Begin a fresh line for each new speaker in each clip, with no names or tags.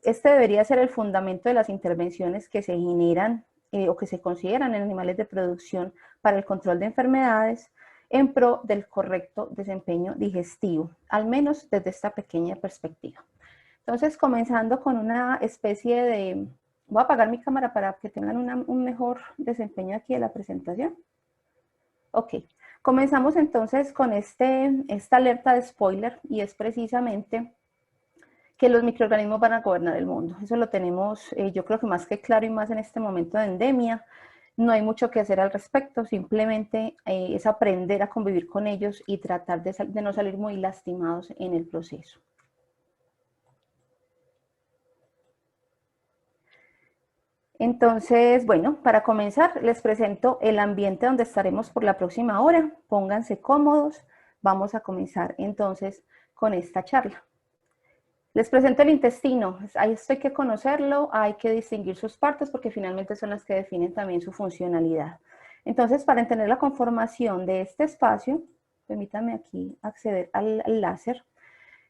este debería ser el fundamento de las intervenciones que se generan o que se consideran en animales de producción para el control de enfermedades en pro del correcto desempeño digestivo, al menos desde esta pequeña perspectiva. Entonces, comenzando con una especie de... Voy a apagar mi cámara para que tengan un mejor desempeño aquí de la presentación. Ok, comenzamos entonces con esta alerta de spoiler, y es precisamente que los microorganismos van a gobernar el mundo. Eso lo tenemos, yo creo que más que claro, y más en este momento de endemia. No hay mucho que hacer al respecto, simplemente es aprender a convivir con ellos y tratar de no salir muy lastimados en el proceso. Entonces, bueno, para comenzar, les presento el ambiente donde estaremos por la próxima hora. Pónganse cómodos. Vamos a comenzar entonces con esta charla. Les presento el intestino. Esto hay que conocerlo, hay que distinguir sus partes porque finalmente son las que definen también su funcionalidad. Entonces, para entender la conformación de este espacio, permítanme aquí acceder al láser.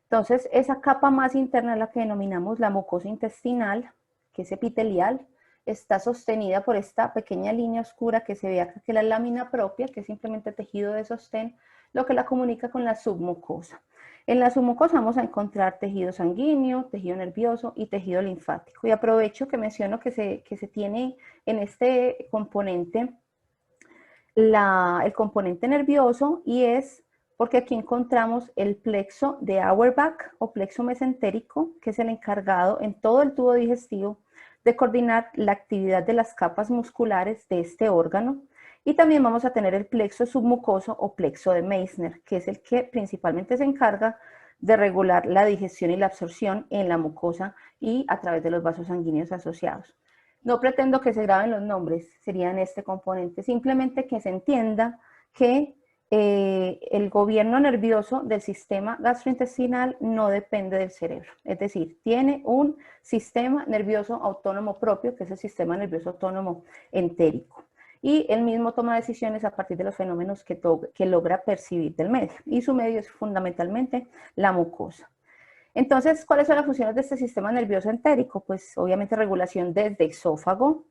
Entonces, esa capa más interna es la que denominamos la mucosa intestinal, que es epitelial, está sostenida por esta pequeña línea oscura que se ve acá, que es la lámina propia, que es simplemente tejido de sostén, lo que la comunica con la submucosa. En la submucosa vamos a encontrar tejido sanguíneo, tejido nervioso y tejido linfático. Y aprovecho que menciono que se tiene en este componente el componente nervioso, y es porque aquí encontramos el plexo de Auerbach o plexo mesentérico, que es el encargado en todo el tubo digestivo de coordinar la actividad de las capas musculares de este órgano. Y también vamos a tener el plexo submucoso o plexo de Meissner, que es el que principalmente se encarga de regular la digestión y la absorción en la mucosa y a través de los vasos sanguíneos asociados. No pretendo que se graben los nombres, serían este componente, simplemente que se entienda que el gobierno nervioso del sistema gastrointestinal no depende del cerebro, es decir, tiene un sistema nervioso autónomo propio, que es el sistema nervioso autónomo entérico, y él mismo toma decisiones a partir de los fenómenos que logra percibir del medio, y su medio es fundamentalmente la mucosa. Entonces, ¿cuáles son las funciones de este sistema nervioso entérico? Pues obviamente regulación desde esófago,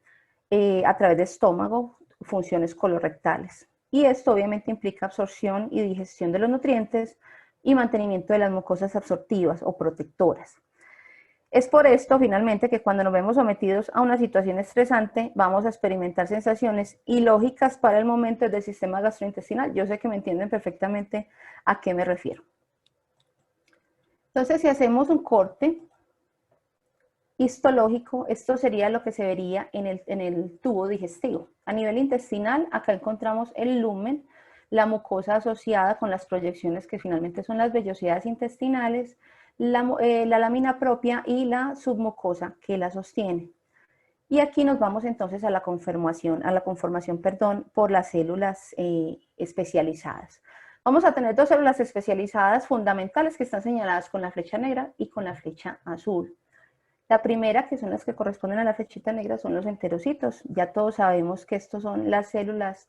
a través de estómago, funciones colorectales. Y esto obviamente implica absorción y digestión de los nutrientes y mantenimiento de las mucosas absortivas o protectoras. Es por esto, finalmente, que cuando nos vemos sometidos a una situación estresante, vamos a experimentar sensaciones ilógicas para el momento del sistema gastrointestinal. Yo sé que me entienden perfectamente a qué me refiero. Entonces, si hacemos un corte histológico, esto sería lo que se vería en el tubo digestivo. A nivel intestinal, acá encontramos el lumen, la mucosa asociada con las proyecciones que finalmente son las vellosidades intestinales, la lámina propia y la submucosa que la sostiene. Y aquí nos vamos entonces a la conformación, por las células especializadas. Vamos a tener dos células especializadas fundamentales que están señaladas con la flecha negra y con la flecha azul. La primera, que son las que corresponden a la flechita negra, son los enterocitos. Ya todos sabemos que estos son las células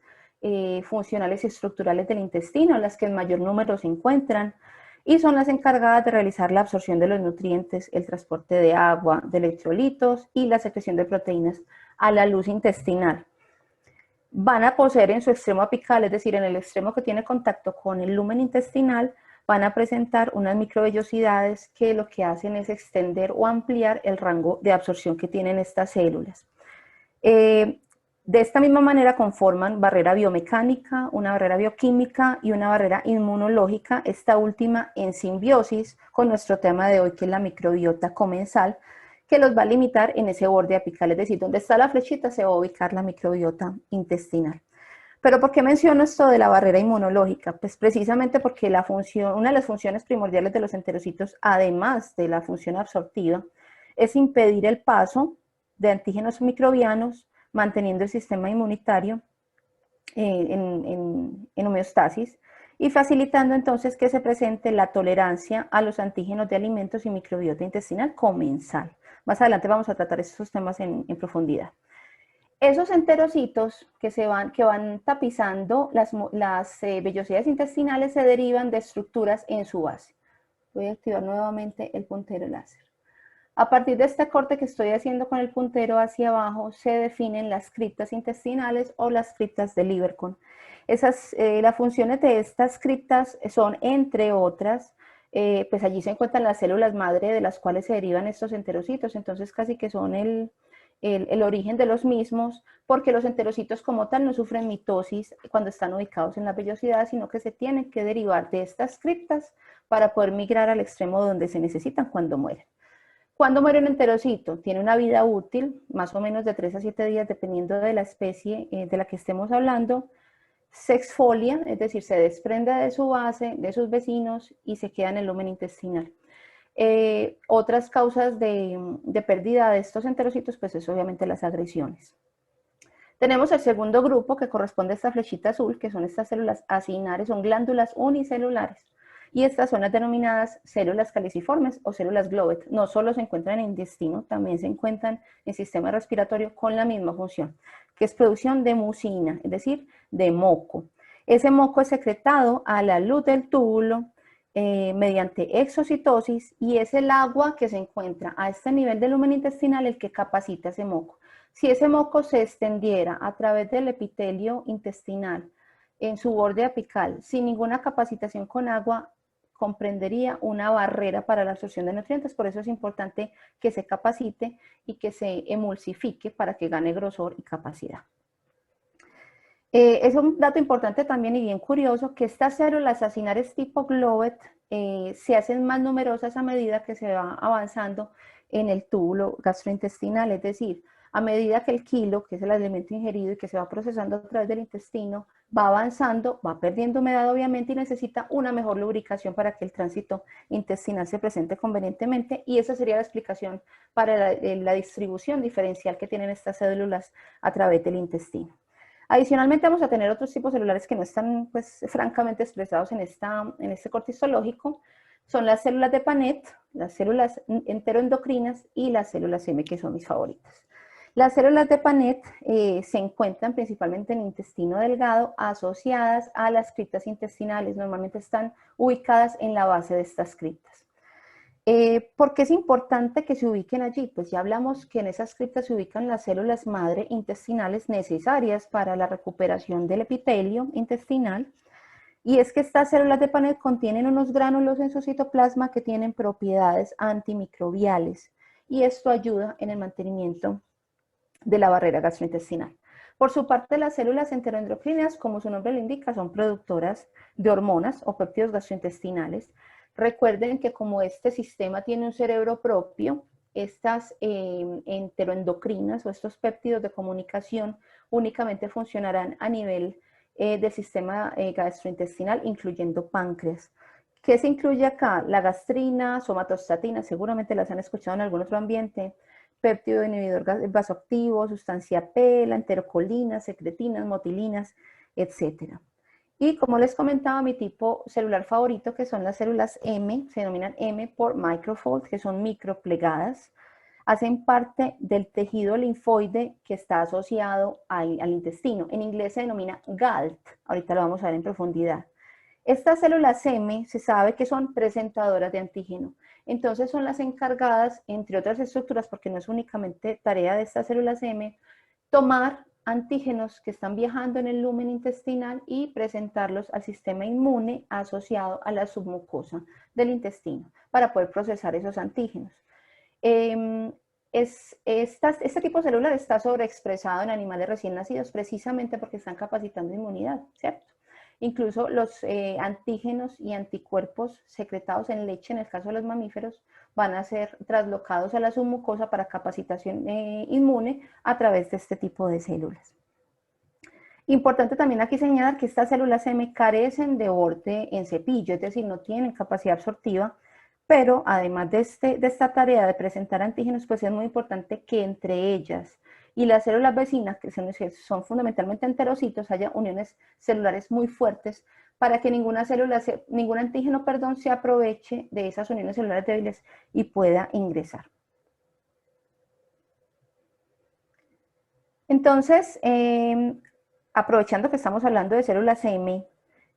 funcionales y estructurales del intestino, las que en mayor número se encuentran, y son las encargadas de realizar la absorción de los nutrientes, el transporte de agua, de electrolitos y la secreción de proteínas a la luz intestinal. Van a poseer en su extremo apical, es decir, en el extremo que tiene contacto con el lumen intestinal, van a presentar unas microvellosidades que lo que hacen es extender o ampliar el rango de absorción que tienen estas células. De esta misma manera conforman barrera biomecánica, una barrera bioquímica y una barrera inmunológica, esta última en simbiosis con nuestro tema de hoy, que es la microbiota comensal, que los va a limitar en ese borde apical, es decir, donde está la flechita se va a ubicar la microbiota intestinal. Pero ¿por qué menciono esto de la barrera inmunológica? Pues precisamente porque una de las funciones primordiales de los enterocitos, además de la función absortiva, es impedir el paso de antígenos microbianos, manteniendo el sistema inmunitario en homeostasis y facilitando entonces que se presente la tolerancia a los antígenos de alimentos y microbiota intestinal comensal. Más adelante vamos a tratar estos temas en profundidad. Esos enterocitos que van tapizando las vellosidades intestinales se derivan de estructuras en su base. Voy a activar nuevamente el puntero láser. A partir de este corte que estoy haciendo con el puntero hacia abajo, se definen las criptas intestinales o las criptas de Lieberkühn. Las funciones de estas criptas son, entre otras, pues allí se encuentran las células madre de las cuales se derivan estos enterocitos, entonces casi que son el origen de los mismos, porque los enterocitos como tal no sufren mitosis cuando están ubicados en la vellosidad, sino que se tienen que derivar de estas criptas para poder migrar al extremo donde se necesitan cuando mueren. ¿Cuándo muere un enterocito? Tiene una vida útil, más o menos de 3 a 7 días, dependiendo de la especie de la que estemos hablando. Se exfolia, es decir, se desprende de su base, de sus vecinos y se queda en el lumen intestinal. Otras causas de pérdida de estos enterocitos, pues es obviamente las agresiones. Tenemos el segundo grupo que corresponde a esta flechita azul, que son estas células acinares, son glándulas unicelulares. Y estas son las denominadas células caliciformes o células Glovet. No solo se encuentran en el intestino, también se encuentran en el sistema respiratorio con la misma función, que es producción de mucina, es decir, de moco. Ese moco es secretado a la luz del túbulo mediante exocitosis y es el agua que se encuentra a este nivel del lumen intestinal el que capacita ese moco. Si ese moco se extendiera a través del epitelio intestinal en su borde apical sin ninguna capacitación con agua, comprendería una barrera para la absorción de nutrientes, por eso es importante que se capacite y que se emulsifique para que gane grosor y capacidad. Es un dato importante también y bien curioso que estas células acinares tipo Glovet se hacen más numerosas a medida que se va avanzando en el túbulo gastrointestinal, es decir, a medida que el quilo, que es el alimento ingerido y que se va procesando a través del intestino, va avanzando, va perdiendo humedad obviamente y necesita una mejor lubricación para que el tránsito intestinal se presente convenientemente, y esa sería la explicación para la distribución diferencial que tienen estas células a través del intestino. Adicionalmente vamos a tener otros tipos celulares que no están pues francamente expresados en este corte histológico. Son las células de Panet, las células enteroendocrinas y las células M, que son mis favoritas. Las células de Panet se encuentran principalmente en el intestino delgado, asociadas a las criptas intestinales. Normalmente están ubicadas en la base de estas criptas. ¿Por qué es importante que se ubiquen allí? Pues ya hablamos que en esas criptas se ubican las células madre intestinales necesarias para la recuperación del epitelio intestinal. Y es que estas células de Panet contienen unos gránulos en su citoplasma que tienen propiedades antimicrobiales. Y esto ayuda en el mantenimiento de la barrera gastrointestinal. Por su parte, las células enteroendocrinas, como su nombre lo indica, son productoras de hormonas o péptidos gastrointestinales. Recuerden que como este sistema tiene un cerebro propio, estas enteroendocrinas o estos péptidos de comunicación únicamente funcionarán a nivel del sistema gastrointestinal, incluyendo páncreas. ¿Qué se incluye acá? La gastrina, somatostatina, seguramente las han escuchado en algún otro ambiente, péptido inhibidor vasoactivo, sustancia P, la enterocolina, secretinas, motilinas, etc. Y como les comentaba, mi tipo celular favorito, que son las células M, se denominan M por microfold, que son microplegadas, hacen parte del tejido linfoide que está asociado al intestino. En inglés se denomina GALT, ahorita lo vamos a ver en profundidad. Estas células M se sabe que son presentadoras de antígeno, entonces son las encargadas, entre otras estructuras, porque no es únicamente tarea de estas células M, tomar antígenos que están viajando en el lumen intestinal y presentarlos al sistema inmune asociado a la submucosa del intestino para poder procesar esos antígenos. Este tipo celular está sobreexpresado en animales recién nacidos precisamente porque están capacitando inmunidad, ¿cierto? Incluso los antígenos y anticuerpos secretados en leche, en el caso de los mamíferos, van a ser traslocados a la submucosa para capacitación inmune a través de este tipo de células. Importante también aquí señalar que estas células M carecen de borde en cepillo, es decir, no tienen capacidad absortiva, pero además de esta tarea de presentar antígenos, pues es muy importante que entre ellas y las células vecinas, que son fundamentalmente enterocitos, haya uniones celulares muy fuertes para que ningún antígeno, se aproveche de esas uniones celulares débiles y pueda ingresar. Entonces, aprovechando que estamos hablando de células M,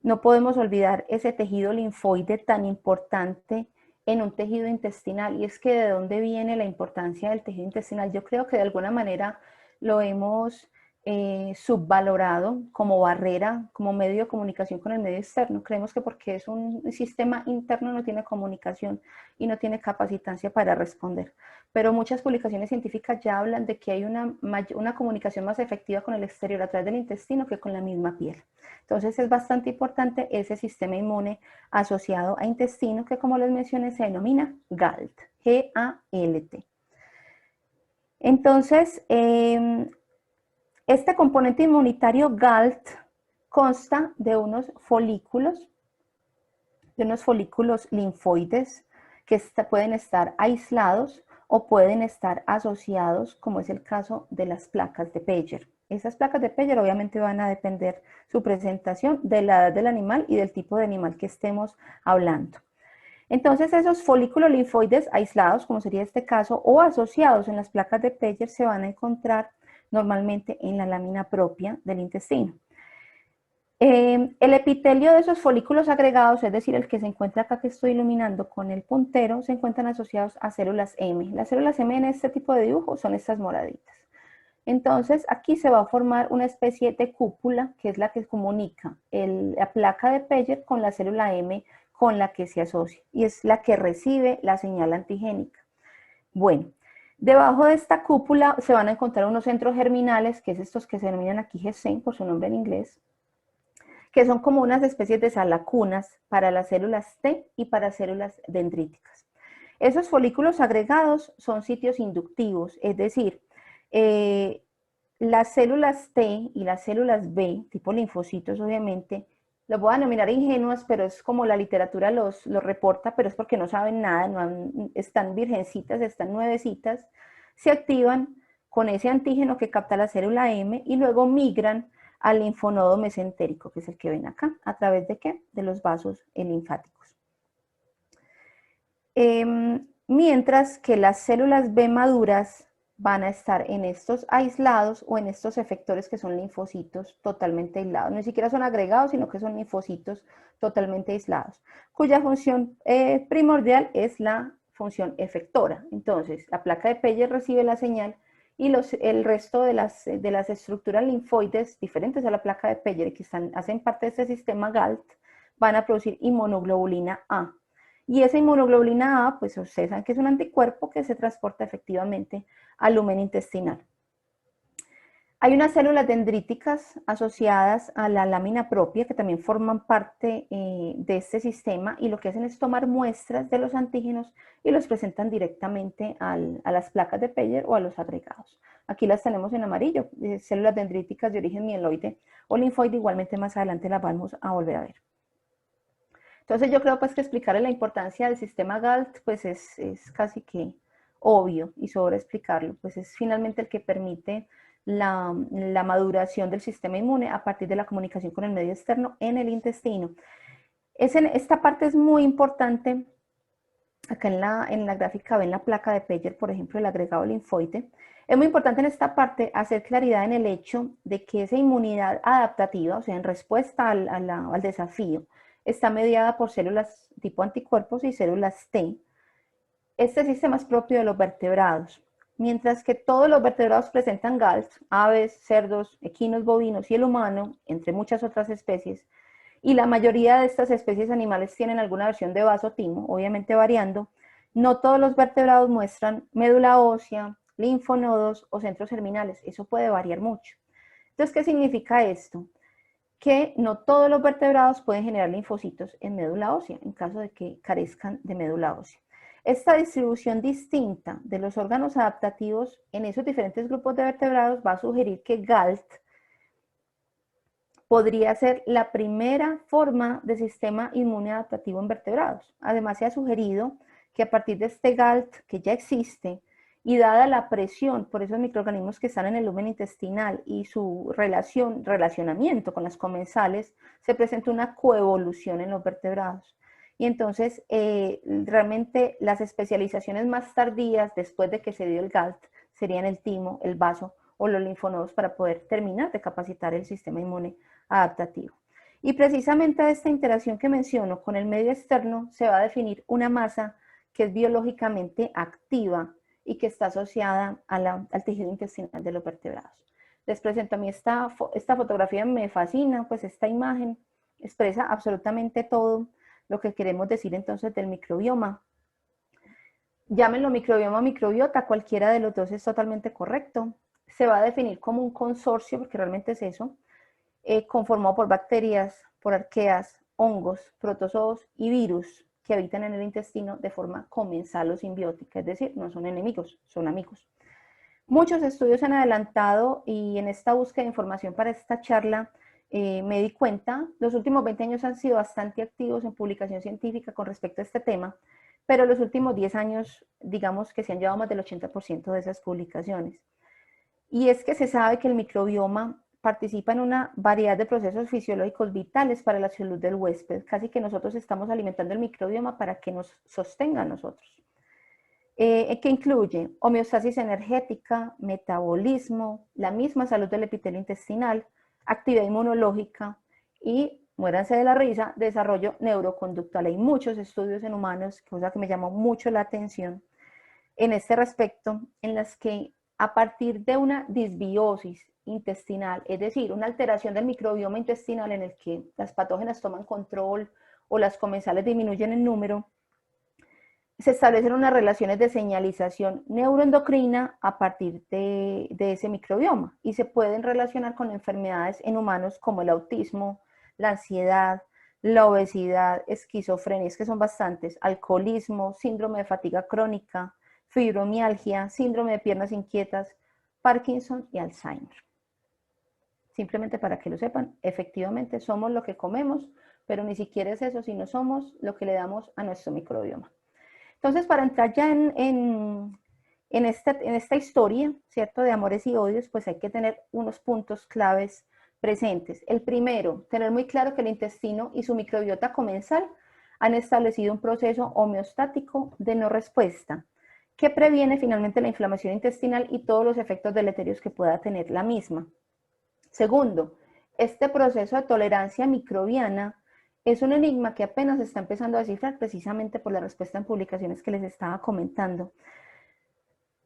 no podemos olvidar ese tejido linfoide tan importante en un tejido intestinal. Y es que ¿de dónde viene la importancia del tejido intestinal? Yo creo que de alguna manera lo hemos subvalorado como barrera, como medio de comunicación con el medio externo. Creemos que porque es un sistema interno no tiene comunicación y no tiene capacitancia para responder. Pero muchas publicaciones científicas ya hablan de que hay una comunicación más efectiva con el exterior a través del intestino que con la misma piel. Entonces es bastante importante ese sistema inmune asociado a intestino que, como les mencioné, se denomina GALT, G-A-L-T. Entonces, este componente inmunitario GALT consta de unos folículos linfoides que pueden estar aislados o pueden estar asociados, como es el caso de las placas de Peyer. Esas placas de Peyer obviamente van a depender su presentación de la edad del animal y del tipo de animal que estemos hablando. Entonces esos folículos linfoides aislados, como sería este caso, o asociados en las placas de Peyer, se van a encontrar normalmente en la lámina propia del intestino. El epitelio de esos folículos agregados, es decir, el que se encuentra acá que estoy iluminando con el puntero, se encuentran asociados a células M. Las células M en este tipo de dibujo son estas moraditas. Entonces aquí se va a formar una especie de cúpula que es la que comunica la placa de Peyer con la célula M con la que se asocia y es la que recibe la señal antigénica. Bueno, debajo de esta cúpula se van a encontrar unos centros germinales, que es estos que se denominan aquí GC por su nombre en inglés, que son como unas especies de salacunas para las células T y para células dendríticas. Esos folículos agregados son sitios inductivos, es decir, las células T y las células B, tipo linfocitos obviamente, los voy a denominar ingenuas, pero es como la literatura los reporta, pero es porque no saben nada, están virgencitas, están nuevecitas, se activan con ese antígeno que capta la célula M y luego migran al linfonodo mesentérico, que es el que ven acá, ¿a través de qué? De los vasos linfáticos. Mientras que las células B maduras van a estar en estos aislados o en estos efectores que son linfocitos totalmente aislados. Ni siquiera son agregados, sino que son linfocitos totalmente aislados, cuya función primordial es la función efectora. Entonces, la placa de Peyer recibe la señal y el resto de las estructuras linfoides diferentes a la placa de Peyer que hacen parte de este sistema GALT van a producir inmunoglobulina A. Y esa inmunoglobulina A, pues ustedes saben que es un anticuerpo que se transporta efectivamente al lumen intestinal. Hay unas células dendríticas asociadas a la lámina propia que también forman parte de este sistema y lo que hacen es tomar muestras de los antígenos y los presentan directamente a las placas de Peyer o a los agregados. Aquí las tenemos en amarillo, células dendríticas de origen mieloide o linfoide, igualmente más adelante las vamos a volver a ver. Entonces yo creo pues que explicarle la importancia del sistema GALT pues es casi que obvio y sobre explicarlo, pues es finalmente el que permite la maduración del sistema inmune a partir de la comunicación con el medio externo en el intestino. Esta parte es muy importante. Acá en la gráfica ven la placa de Peyer, por ejemplo, el agregado linfoide. Es muy importante en esta parte hacer claridad en el hecho de que esa inmunidad adaptativa, o sea, en respuesta al desafío, está mediada por células tipo anticuerpos y células T. Este sistema es propio de los vertebrados. Mientras que todos los vertebrados presentan GALT, aves, cerdos, equinos, bovinos y el humano, entre muchas otras especies, y la mayoría de estas especies animales tienen alguna versión de vasotimo, obviamente variando, no todos los vertebrados muestran médula ósea, linfonodos o centros germinales. Eso puede variar mucho. Entonces, ¿qué significa esto? Que no todos los vertebrados pueden generar linfocitos en médula ósea, en caso de que carezcan de médula ósea. Esta distribución distinta de los órganos adaptativos en esos diferentes grupos de vertebrados va a sugerir que GALT podría ser la primera forma de sistema inmune adaptativo en vertebrados. Además, se ha sugerido que a partir de este GALT que ya existe y dada la presión por esos microorganismos que están en el lumen intestinal y su relacionamiento con las comensales, se presenta una coevolución en los vertebrados. Y entonces, realmente las especializaciones más tardías, después de que se dio el GALT, serían el timo, el vaso o los linfonodos para poder terminar de capacitar el sistema inmune adaptativo. Y precisamente de esta interacción que menciono con el medio externo se va a definir una masa que es biológicamente activa y que está asociada al tejido intestinal de los vertebrados. Les presento a mí esta fotografía, me fascina, pues esta imagen expresa absolutamente todo lo que queremos decir entonces del microbioma. Llámenlo microbioma o microbiota, cualquiera de los dos es totalmente correcto. Se va a definir como un consorcio, porque realmente es eso, conformado por bacterias, por arqueas, hongos, protozoos y virus que habitan en el intestino de forma comensal o simbiótica, es decir, no son enemigos, son amigos. Muchos estudios han adelantado y en esta búsqueda de información para esta charla me di cuenta, los últimos 20 años han sido bastante activos en publicación científica con respecto a este tema, pero los últimos 10 años, digamos que se han llevado más del 80% de esas publicaciones. Y es que se sabe que el microbioma participa en una variedad de procesos fisiológicos vitales para la salud del huésped. Casi que nosotros estamos alimentando el microbioma para que nos sostenga a nosotros. Que incluye homeostasis energética, metabolismo, la misma salud del epitelio intestinal, actividad inmunológica y, muéranse de la risa, desarrollo neuroconductual. Hay muchos estudios en humanos, cosa que me llamó mucho la atención en este respecto, en las que a partir de una disbiosis intestinal, es decir, una alteración del microbioma intestinal en el que las patógenas toman control o las comensales disminuyen en número, se establecen unas relaciones de señalización neuroendocrina a partir de ese microbioma y se pueden relacionar con enfermedades en humanos como el autismo, la ansiedad, la obesidad, esquizofrenia, que son bastantes, alcoholismo, síndrome de fatiga crónica, fibromialgia, síndrome de piernas inquietas, Parkinson y Alzheimer. Simplemente para que lo sepan, efectivamente somos lo que comemos, pero ni siquiera es eso, sino somos lo que le damos a nuestro microbioma. Entonces, para entrar ya en esta historia, ¿cierto?, de amores y odios, pues hay que tener unos puntos claves presentes. El primero, tener muy claro que el intestino y su microbiota comensal han establecido un proceso homeostático de no respuesta, que previene finalmente la inflamación intestinal y todos los efectos deleterios que pueda tener la misma. Segundo, este proceso de tolerancia microbiana es un enigma que apenas se está empezando a descifrar precisamente por la respuesta en publicaciones que les estaba comentando.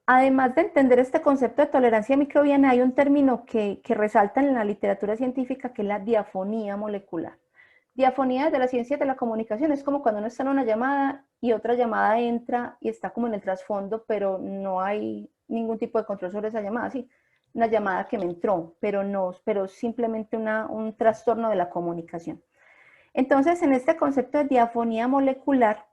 Además de entender este concepto de tolerancia microbiana, hay un término que resalta en la literatura científica, que es la diafonía molecular. Diafonía de la ciencia de la comunicación es como cuando uno está en una llamada y otra llamada entra y está como en el trasfondo, pero no hay ningún tipo de control sobre esa llamada, sí, una llamada que me entró, pero simplemente un trastorno de la comunicación. Entonces, en este concepto de diafonía molecular,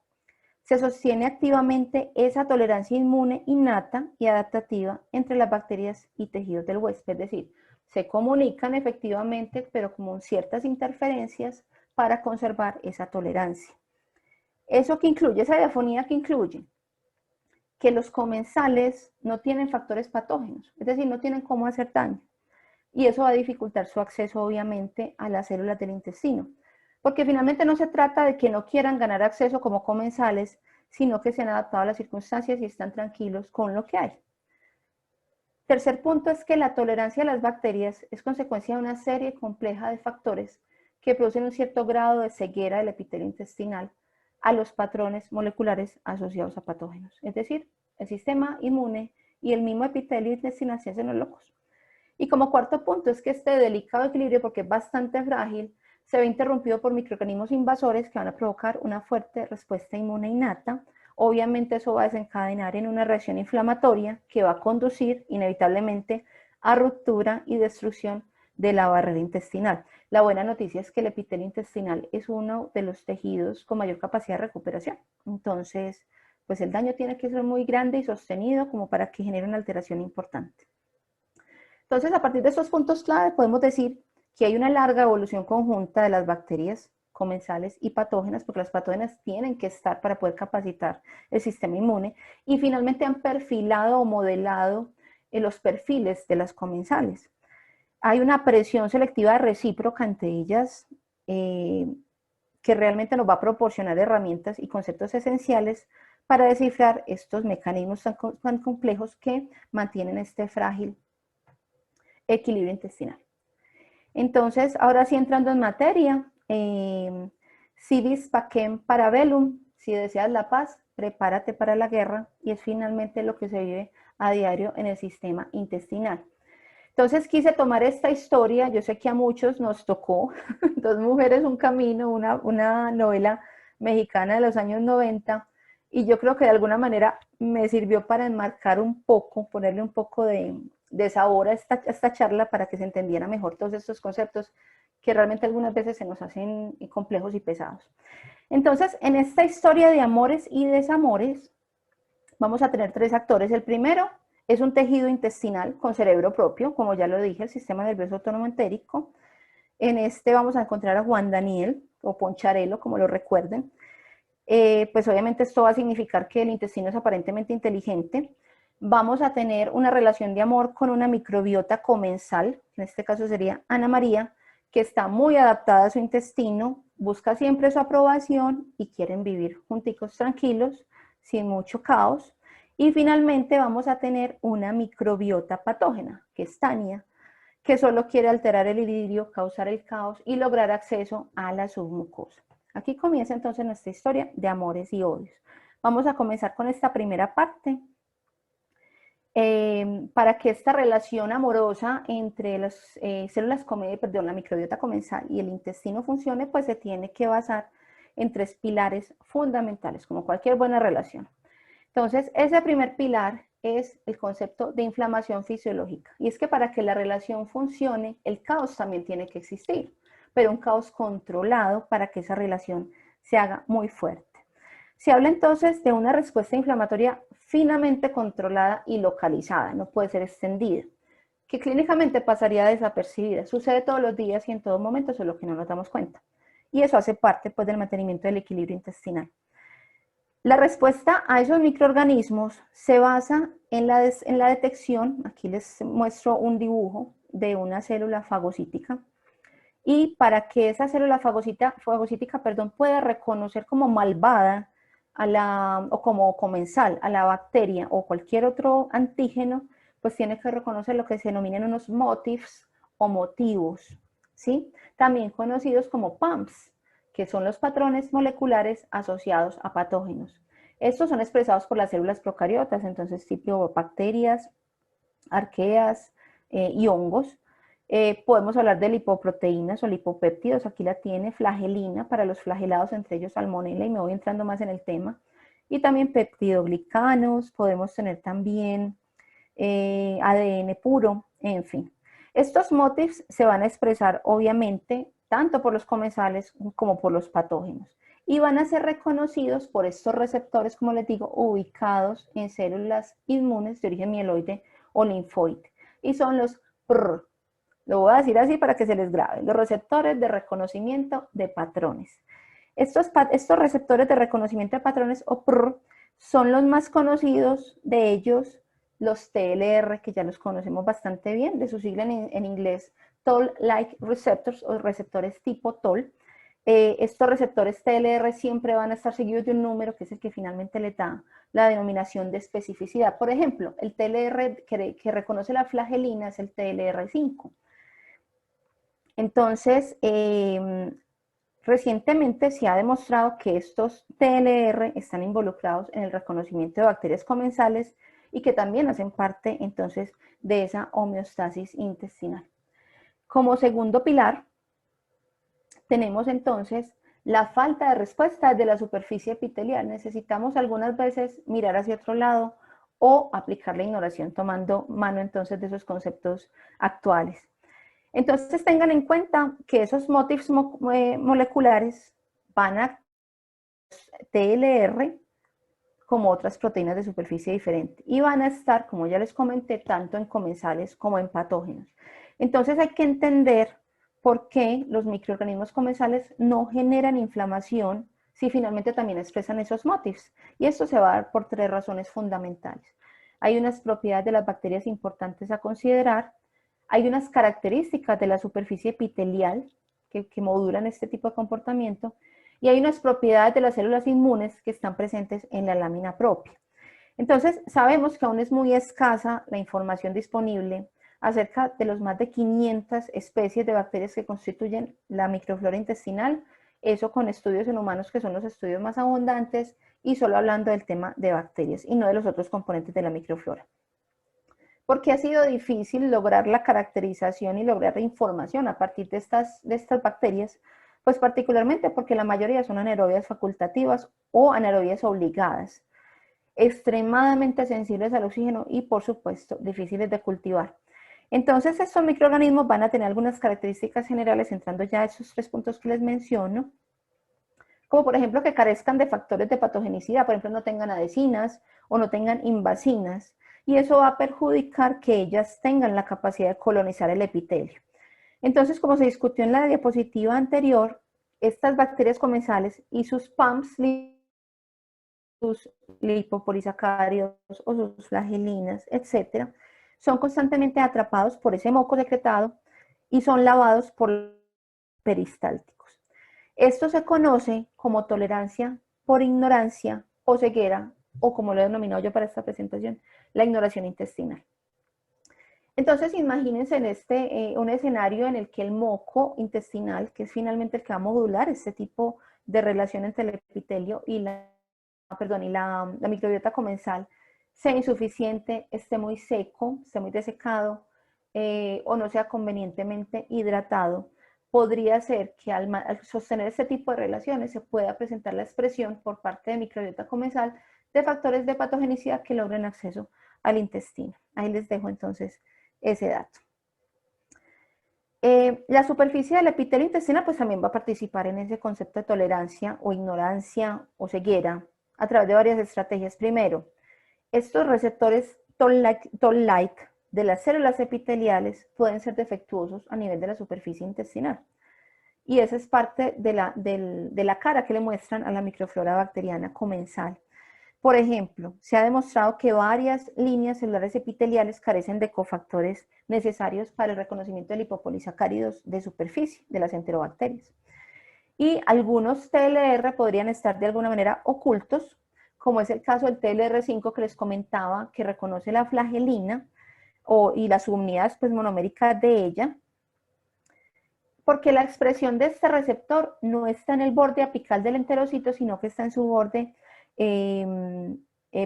se sostiene activamente esa tolerancia inmune innata y adaptativa entre las bacterias y tejidos del huésped, es decir, se comunican efectivamente, pero con ciertas interferencias para conservar esa tolerancia. ¿Eso que incluye? Esa diafonía que incluye que los comensales no tienen factores patógenos, es decir, no tienen cómo hacer daño. Y eso va a dificultar su acceso, obviamente, a las células del intestino. Porque finalmente no se trata de que no quieran ganar acceso como comensales, sino que se han adaptado a las circunstancias y están tranquilos con lo que hay. Tercer punto es que la tolerancia a las bacterias es consecuencia de una serie compleja de factores que producen un cierto grado de ceguera del epitelio intestinal a los patrones moleculares asociados a patógenos. Es decir, el sistema inmune y el mismo epitelio intestinal se hacen los locos. Y como cuarto punto es que este delicado equilibrio, porque es bastante frágil, se ve interrumpido por microorganismos invasores que van a provocar una fuerte respuesta inmune innata. Obviamente eso va a desencadenar en una reacción inflamatoria que va a conducir inevitablemente a ruptura y destrucción de la barrera intestinal. La buena noticia es que el epitelio intestinal es uno de los tejidos con mayor capacidad de recuperación. Entonces, pues el daño tiene que ser muy grande y sostenido como para que genere una alteración importante. Entonces, a partir de estos puntos clave podemos decir que hay una larga evolución conjunta de las bacterias comensales y patógenas, porque las patógenas tienen que estar para poder capacitar el sistema inmune, y finalmente han perfilado o modelado los perfiles de las comensales. Hay una presión selectiva recíproca entre ellas que realmente nos va a proporcionar herramientas y conceptos esenciales para descifrar estos mecanismos tan complejos que mantienen este frágil equilibrio intestinal. Entonces, ahora sí entrando en materia, si vis pacem para bellum, si deseas la paz, prepárate para la guerra, y es finalmente lo que se vive a diario en el sistema intestinal. Entonces quise tomar esta historia, yo sé que a muchos nos tocó, Dos mujeres, un camino, una novela mexicana de los años 90, y yo creo que de alguna manera me sirvió para enmarcar un poco, ponerle un poco de sabor a esta charla para que se entendiera mejor todos estos conceptos que realmente algunas veces se nos hacen complejos y pesados. Entonces, en esta historia de amores y desamores, vamos a tener tres actores. El primero es un tejido intestinal con cerebro propio, como ya lo dije, el sistema nervioso autónomo entérico. En este vamos a encontrar a Juan Daniel, o Poncharelo, como lo recuerden. Pues obviamente esto va a significar que el intestino es aparentemente inteligente. Vamos a tener una relación de amor con una microbiota comensal, en este caso sería Ana María, que está muy adaptada a su intestino, busca siempre su aprobación y quieren vivir junticos tranquilos, sin mucho caos. Y finalmente vamos a tener una microbiota patógena, que es Tania, que solo quiere alterar el equilibrio, causar el caos y lograr acceso a la submucosa. Aquí comienza entonces nuestra historia de amores y odios. Vamos a comenzar con esta primera parte. Para que esta relación amorosa entre las células, la microbiota comensal y el intestino funcione, pues se tiene que basar en tres pilares fundamentales, como cualquier buena relación. Entonces, ese primer pilar es el concepto de inflamación fisiológica. Y es que para que la relación funcione, el caos también tiene que existir, pero un caos controlado para que esa relación se haga muy fuerte. Se habla entonces de una respuesta inflamatoria finamente controlada y localizada, no puede ser extendida, que clínicamente pasaría desapercibida. Sucede todos los días y en todo momento, solo que no nos damos cuenta. Y eso hace parte pues, del mantenimiento del equilibrio intestinal. La respuesta a esos microorganismos se basa en la detección, aquí les muestro un dibujo de una célula fagocítica, y para que esa célula fagocítica pueda reconocer como malvada o como comensal a la bacteria o cualquier otro antígeno, pues tiene que reconocer lo que se denominan unos motifs o motivos, ¿sí? También conocidos como PAMPs, que son los patrones moleculares asociados a patógenos. Estos son expresados por las células procariotas, entonces tipo bacterias, arqueas y hongos. Podemos hablar de lipoproteínas o lipopéptidos, aquí la tiene, flagelina para los flagelados, entre ellos salmonella, y me voy entrando más en el tema. Y también peptidoglicanos, podemos tener también ADN puro, en fin. Estos motifs se van a expresar obviamente tanto por los comensales como por los patógenos y van a ser reconocidos por estos receptores, como les digo, ubicados en células inmunes de origen mieloide o linfoide, y son los PRR. Lo voy a decir así para que se les grabe, los receptores de reconocimiento de patrones. Estos receptores de reconocimiento de patrones o PRR son los más conocidos, de ellos los TLR, que ya los conocemos bastante bien, de su sigla en inglés Toll-like receptors o receptores tipo Toll. Estos receptores TLR siempre van a estar seguidos de un número que es el que finalmente le da la denominación de especificidad. Por ejemplo, el TLR que reconoce la flagelina es el TLR5. Entonces, recientemente se ha demostrado que estos TLR están involucrados en el reconocimiento de bacterias comensales y que también hacen parte entonces de esa homeostasis intestinal. Como segundo pilar, tenemos entonces la falta de respuesta de la superficie epitelial. Necesitamos algunas veces mirar hacia otro lado o aplicar la ignoración tomando mano entonces de esos conceptos actuales. Entonces tengan en cuenta que esos motifs moleculares van a TLR como otras proteínas de superficie diferente y van a estar, como ya les comenté, tanto en comensales como en patógenos. Entonces hay que entender por qué los microorganismos comensales no generan inflamación si finalmente también expresan esos motifs. Y esto se va a dar por tres razones fundamentales. Hay unas propiedades de las bacterias importantes a considerar, hay unas características de la superficie epitelial que modulan este tipo de comportamiento, y hay unas propiedades de las células inmunes que están presentes en la lámina propia. Entonces, sabemos que aún es muy escasa la información disponible acerca de los más de 500 especies de bacterias que constituyen la microflora intestinal, eso con estudios en humanos que son los estudios más abundantes, y solo hablando del tema de bacterias y no de los otros componentes de la microflora. ¿Por qué ha sido difícil lograr la caracterización y lograr la información a partir de estas bacterias? Pues particularmente porque la mayoría son anaerobias facultativas o anaerobias obligadas, extremadamente sensibles al oxígeno y, por supuesto, difíciles de cultivar. Entonces, estos microorganismos van a tener algunas características generales, entrando ya a esos 3 puntos que les menciono, como por ejemplo que carezcan de factores de patogenicidad, por ejemplo, no tengan adhesinas o no tengan invasinas, y eso va a perjudicar que ellas tengan la capacidad de colonizar el epitelio. Entonces, como se discutió en la diapositiva anterior, estas bacterias comensales y sus PAMPs, sus lipopolisacáridos o sus flagelinas, etcétera, son constantemente atrapados por ese moco secretado y son lavados por peristálticos. Esto se conoce como tolerancia por ignorancia o ceguera, o como lo he denominado yo para esta presentación, la ignoración intestinal. Entonces, imagínense en un escenario en el que el moco intestinal, que es finalmente el que va a modular este tipo de relación entre el epitelio y la microbiota comensal, sea insuficiente, esté muy seco, esté muy desecado o no sea convenientemente hidratado, podría ser que al sostener este tipo de relaciones se pueda presentar la expresión por parte de microbiota comensal de factores de patogenicidad que logren acceso al intestino. Ahí les dejo entonces ese dato. La superficie del epitelio intestinal pues también va a participar en ese concepto de tolerancia o ignorancia o ceguera a través de varias estrategias. Primero, estos receptores toll-like de las células epiteliales pueden ser defectuosos a nivel de la superficie intestinal. Y esa es parte de la cara que le muestran a la microflora bacteriana comensal. Por ejemplo, se ha demostrado que varias líneas celulares epiteliales carecen de cofactores necesarios para el reconocimiento de lipopolisacáridos de superficie de las enterobacterias. Y algunos TLR podrían estar de alguna manera ocultos, como es el caso del TLR5 que les comentaba, que reconoce la flagelina y las subunidades pues, monoméricas de ella, porque la expresión de este receptor no está en el borde apical del enterocito, sino que está en su borde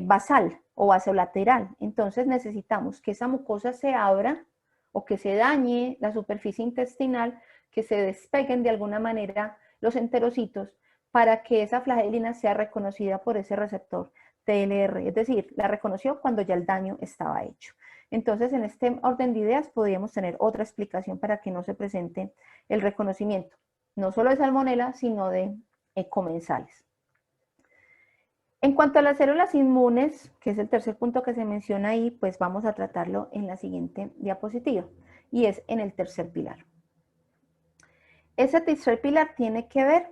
basal o basolateral. Entonces necesitamos que esa mucosa se abra o que se dañe la superficie intestinal, que se despeguen de alguna manera los enterocitos para que esa flagelina sea reconocida por ese receptor TLR, es decir, la reconoció cuando ya el daño estaba hecho. Entonces, en este orden de ideas podríamos tener otra explicación para que no se presente el reconocimiento, no solo de salmonela, sino de comensales. En cuanto a las células inmunes, que es el tercer punto que se menciona ahí, pues vamos a tratarlo en la siguiente diapositiva, y es en el tercer pilar. Ese tercer pilar tiene que ver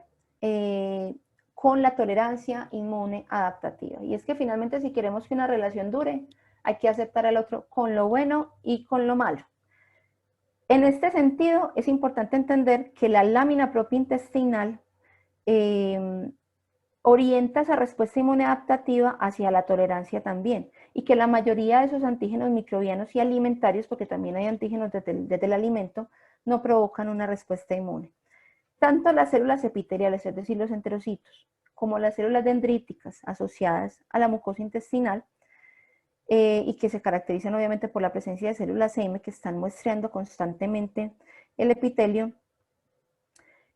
con la tolerancia inmune adaptativa, y es que finalmente si queremos que una relación dure, hay que aceptar al otro con lo bueno y con lo malo. En este sentido, es importante entender que la lámina propia intestinal orienta esa respuesta inmune adaptativa hacia la tolerancia también, y que la mayoría de esos antígenos microbianos y alimentarios, porque también hay antígenos desde el alimento, no provocan una respuesta inmune. Tanto las células epiteliales, es decir, los enterocitos, como las células dendríticas asociadas a la mucosa intestinal, y que se caracterizan obviamente por la presencia de células M que están muestreando constantemente el epitelio,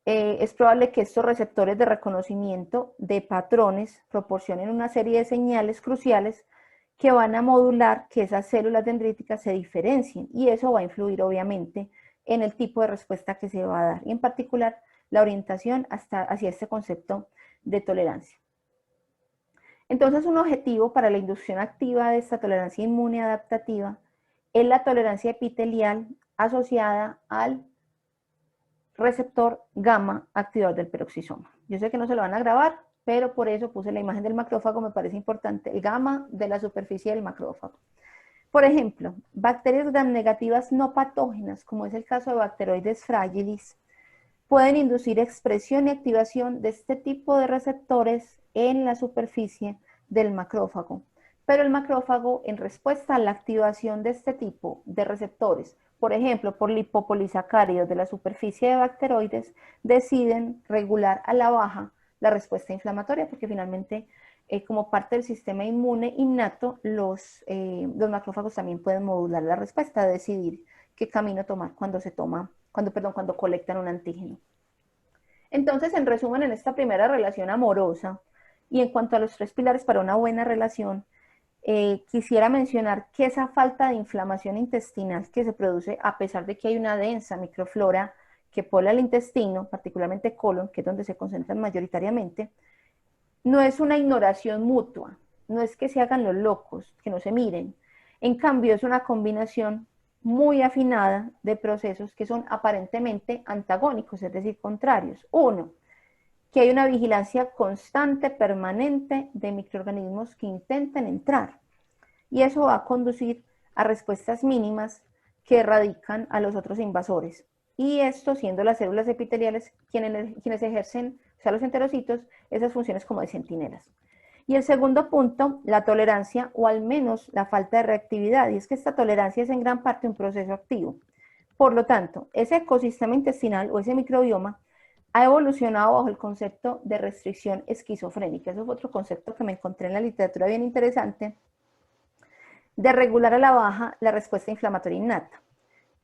es probable que estos receptores de reconocimiento de patrones proporcionen una serie de señales cruciales que van a modular que esas células dendríticas se diferencien, y eso va a influir obviamente en el tipo de respuesta que se va a dar, y en particular la orientación hacia este concepto de tolerancia. Entonces, un objetivo para la inducción activa de esta tolerancia inmune adaptativa es la tolerancia epitelial asociada al receptor gamma activador del peroxisoma. Yo sé que no se lo van a grabar, pero por eso puse la imagen del macrófago, me parece importante, el gamma de la superficie del macrófago. Por ejemplo, bacterias gram negativas no patógenas, como es el caso de Bacteroides fragilis, pueden inducir expresión y activación de este tipo de receptores en la superficie del macrófago. Pero el macrófago, en respuesta a la activación de este tipo de receptores, por ejemplo, por lipopolisacáridos de la superficie de bacteroides, deciden regular a la baja la respuesta inflamatoria, porque finalmente como parte del sistema inmune innato, los macrófagos también pueden modular la respuesta, decidir qué camino tomar cuando colectan un antígeno. Entonces, en resumen, en esta primera relación amorosa, y en cuanto a los 3 pilares para una buena relación, quisiera mencionar que esa falta de inflamación intestinal que se produce a pesar de que hay una densa microflora que pobla el intestino, particularmente colon, que es donde se concentran mayoritariamente, no es una ignoración mutua, no es que se hagan los locos, que no se miren. En cambio, es una combinación muy afinada de procesos que son aparentemente antagónicos, es decir, contrarios. Uno, que hay una vigilancia constante, permanente de microorganismos que intentan entrar. Y eso va a conducir a respuestas mínimas que erradican a los otros invasores. Y esto siendo las células epiteliales quienes ejercen, o sea, los enterocitos, esas funciones como de centinelas. Y el segundo punto, la tolerancia o al menos la falta de reactividad. Y es que esta tolerancia es en gran parte un proceso activo. Por lo tanto, ese ecosistema intestinal o ese microbioma ha evolucionado bajo el concepto de restricción esquizofrénica. Eso es otro concepto que me encontré en la literatura bien interesante, de regular a la baja la respuesta inflamatoria innata.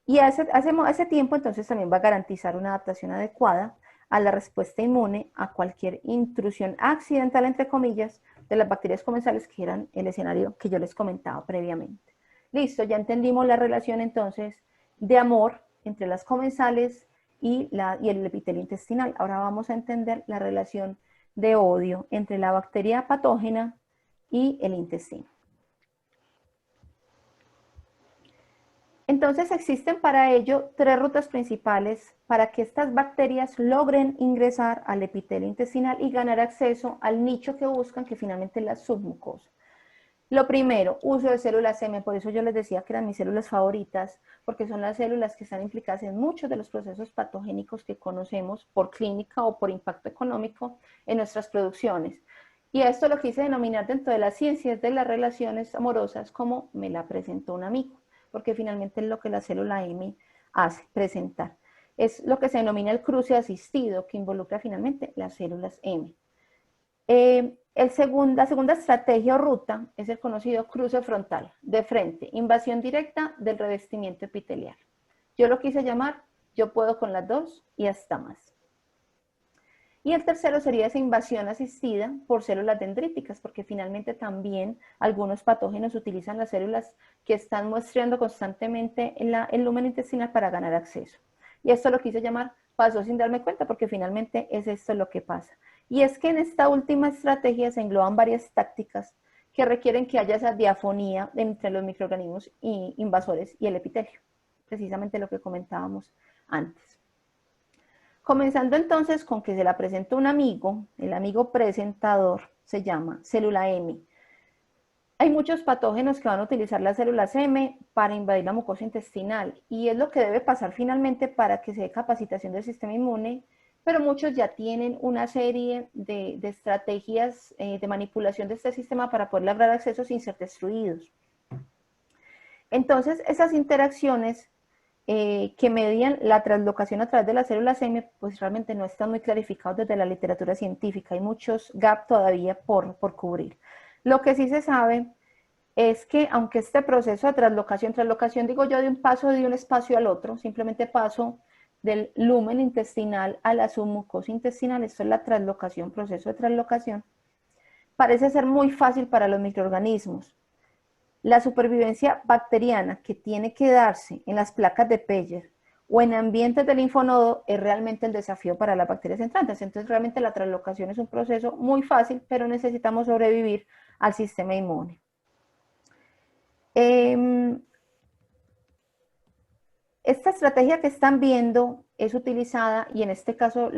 Y a ese tiempo entonces también va a garantizar una adaptación adecuada a la respuesta inmune a cualquier intrusión accidental, entre comillas, de las bacterias comensales, que eran el escenario que yo les comentaba previamente. Listo, ya entendimos la relación entonces de amor entre las comensales y el epitelio intestinal. Ahora vamos a entender la relación de odio entre la bacteria patógena y el intestino. Entonces existen para ello 3 rutas principales para que estas bacterias logren ingresar al epitelio intestinal y ganar acceso al nicho que buscan, que finalmente es la submucosa. Lo primero, uso de células M, por eso yo les decía que eran mis células favoritas, porque son las células que están implicadas en muchos de los procesos patogénicos que conocemos por clínica o por impacto económico en nuestras producciones. Y esto lo quise denominar dentro de las ciencias de las relaciones amorosas como me la presentó un amigo, porque finalmente es lo que la célula M hace, presentar. Es lo que se denomina el cruce asistido, que involucra finalmente las células M. La segunda estrategia o ruta es el conocido cruce frontal, de frente, invasión directa del revestimiento epitelial. Yo lo quise llamar, yo puedo con las dos y hasta más. Y el tercero sería esa invasión asistida por células dendríticas, porque finalmente también algunos patógenos utilizan las células que están muestreando constantemente el lumen intestinal para ganar acceso. Y esto lo quise llamar pasó sin darme cuenta, porque finalmente es esto lo que pasa. Y es que en esta última estrategia se engloban varias tácticas que requieren que haya esa diafonía entre los microorganismos invasores y el epitelio. Precisamente lo que comentábamos antes. Comenzando entonces con que se la presentó un amigo, el amigo presentador se llama célula M. Hay muchos patógenos que van a utilizar las células M para invadir la mucosa intestinal y es lo que debe pasar finalmente para que se dé capacitación del sistema inmune, pero muchos ya tienen una serie de estrategias de manipulación de este sistema para poder lograr acceso sin ser destruidos. Entonces, esas interacciones que median la translocación a través de las células M, pues realmente no están muy clarificados desde la literatura científica. Hay muchos gaps todavía por cubrir. Lo que sí se sabe es que aunque este proceso de translocación digo yo de un paso de un espacio al otro, simplemente paso del lumen intestinal a la submucosa intestinal, esto es la translocación, proceso de translocación, parece ser muy fácil para los microorganismos. La supervivencia bacteriana que tiene que darse en las placas de Peyer o en ambientes del linfonodo es realmente el desafío para las bacterias entrantes. Entonces realmente la translocación es un proceso muy fácil, pero necesitamos sobrevivir al sistema inmune. Esta estrategia que están viendo es utilizada, y en este caso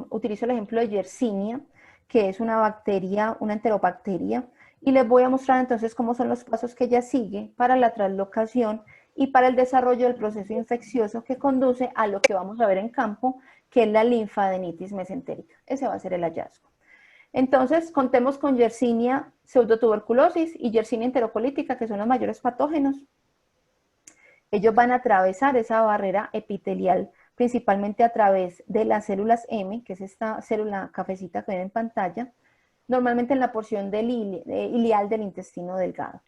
utilizo el ejemplo de Yersinia, que es una bacteria, una enterobacteria, y les voy a mostrar entonces cómo son los pasos que ella sigue para la translocación y para el desarrollo del proceso infeccioso que conduce a lo que vamos a ver en campo, que es la linfadenitis mesentérica. Ese va a ser el hallazgo. Entonces, contemos con Yersinia pseudotuberculosis y Yersinia enterocolítica, que son los mayores patógenos. Ellos van a atravesar esa barrera epitelial, principalmente a través de las células M, que es esta célula cafecita que ven en pantalla, normalmente en la porción del ilial del intestino delgado.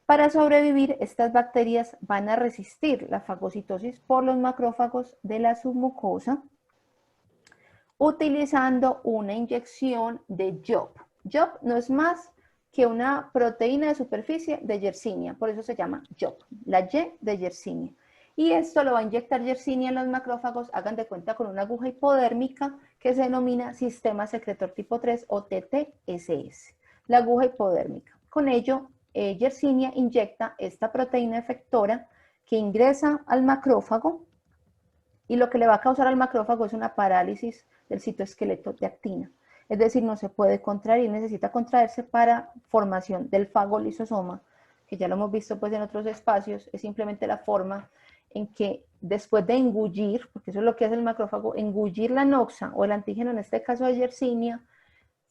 Para sobrevivir, estas bacterias van a resistir la fagocitosis por los macrófagos de la submucosa utilizando una inyección de YOP. YOP no es más que una proteína de superficie de Yersinia, por eso se llama YOP, la Y de Yersinia. Y esto lo va a inyectar Yersinia en los macrófagos, hagan de cuenta con una aguja hipodérmica que se denomina sistema secretor tipo 3 o TTSS, la aguja hipodérmica. Con ello, Yersinia inyecta esta proteína efectora que ingresa al macrófago y lo que le va a causar al macrófago es una parálisis del citoesqueleto de actina. Es decir, no se puede contraer y necesita contraerse para formación del fagolisosoma, que ya lo hemos visto pues en otros espacios, es simplemente la forma en que después de engullir, porque eso es lo que hace el macrófago, engullir la noxa o el antígeno, en este caso de Yersinia,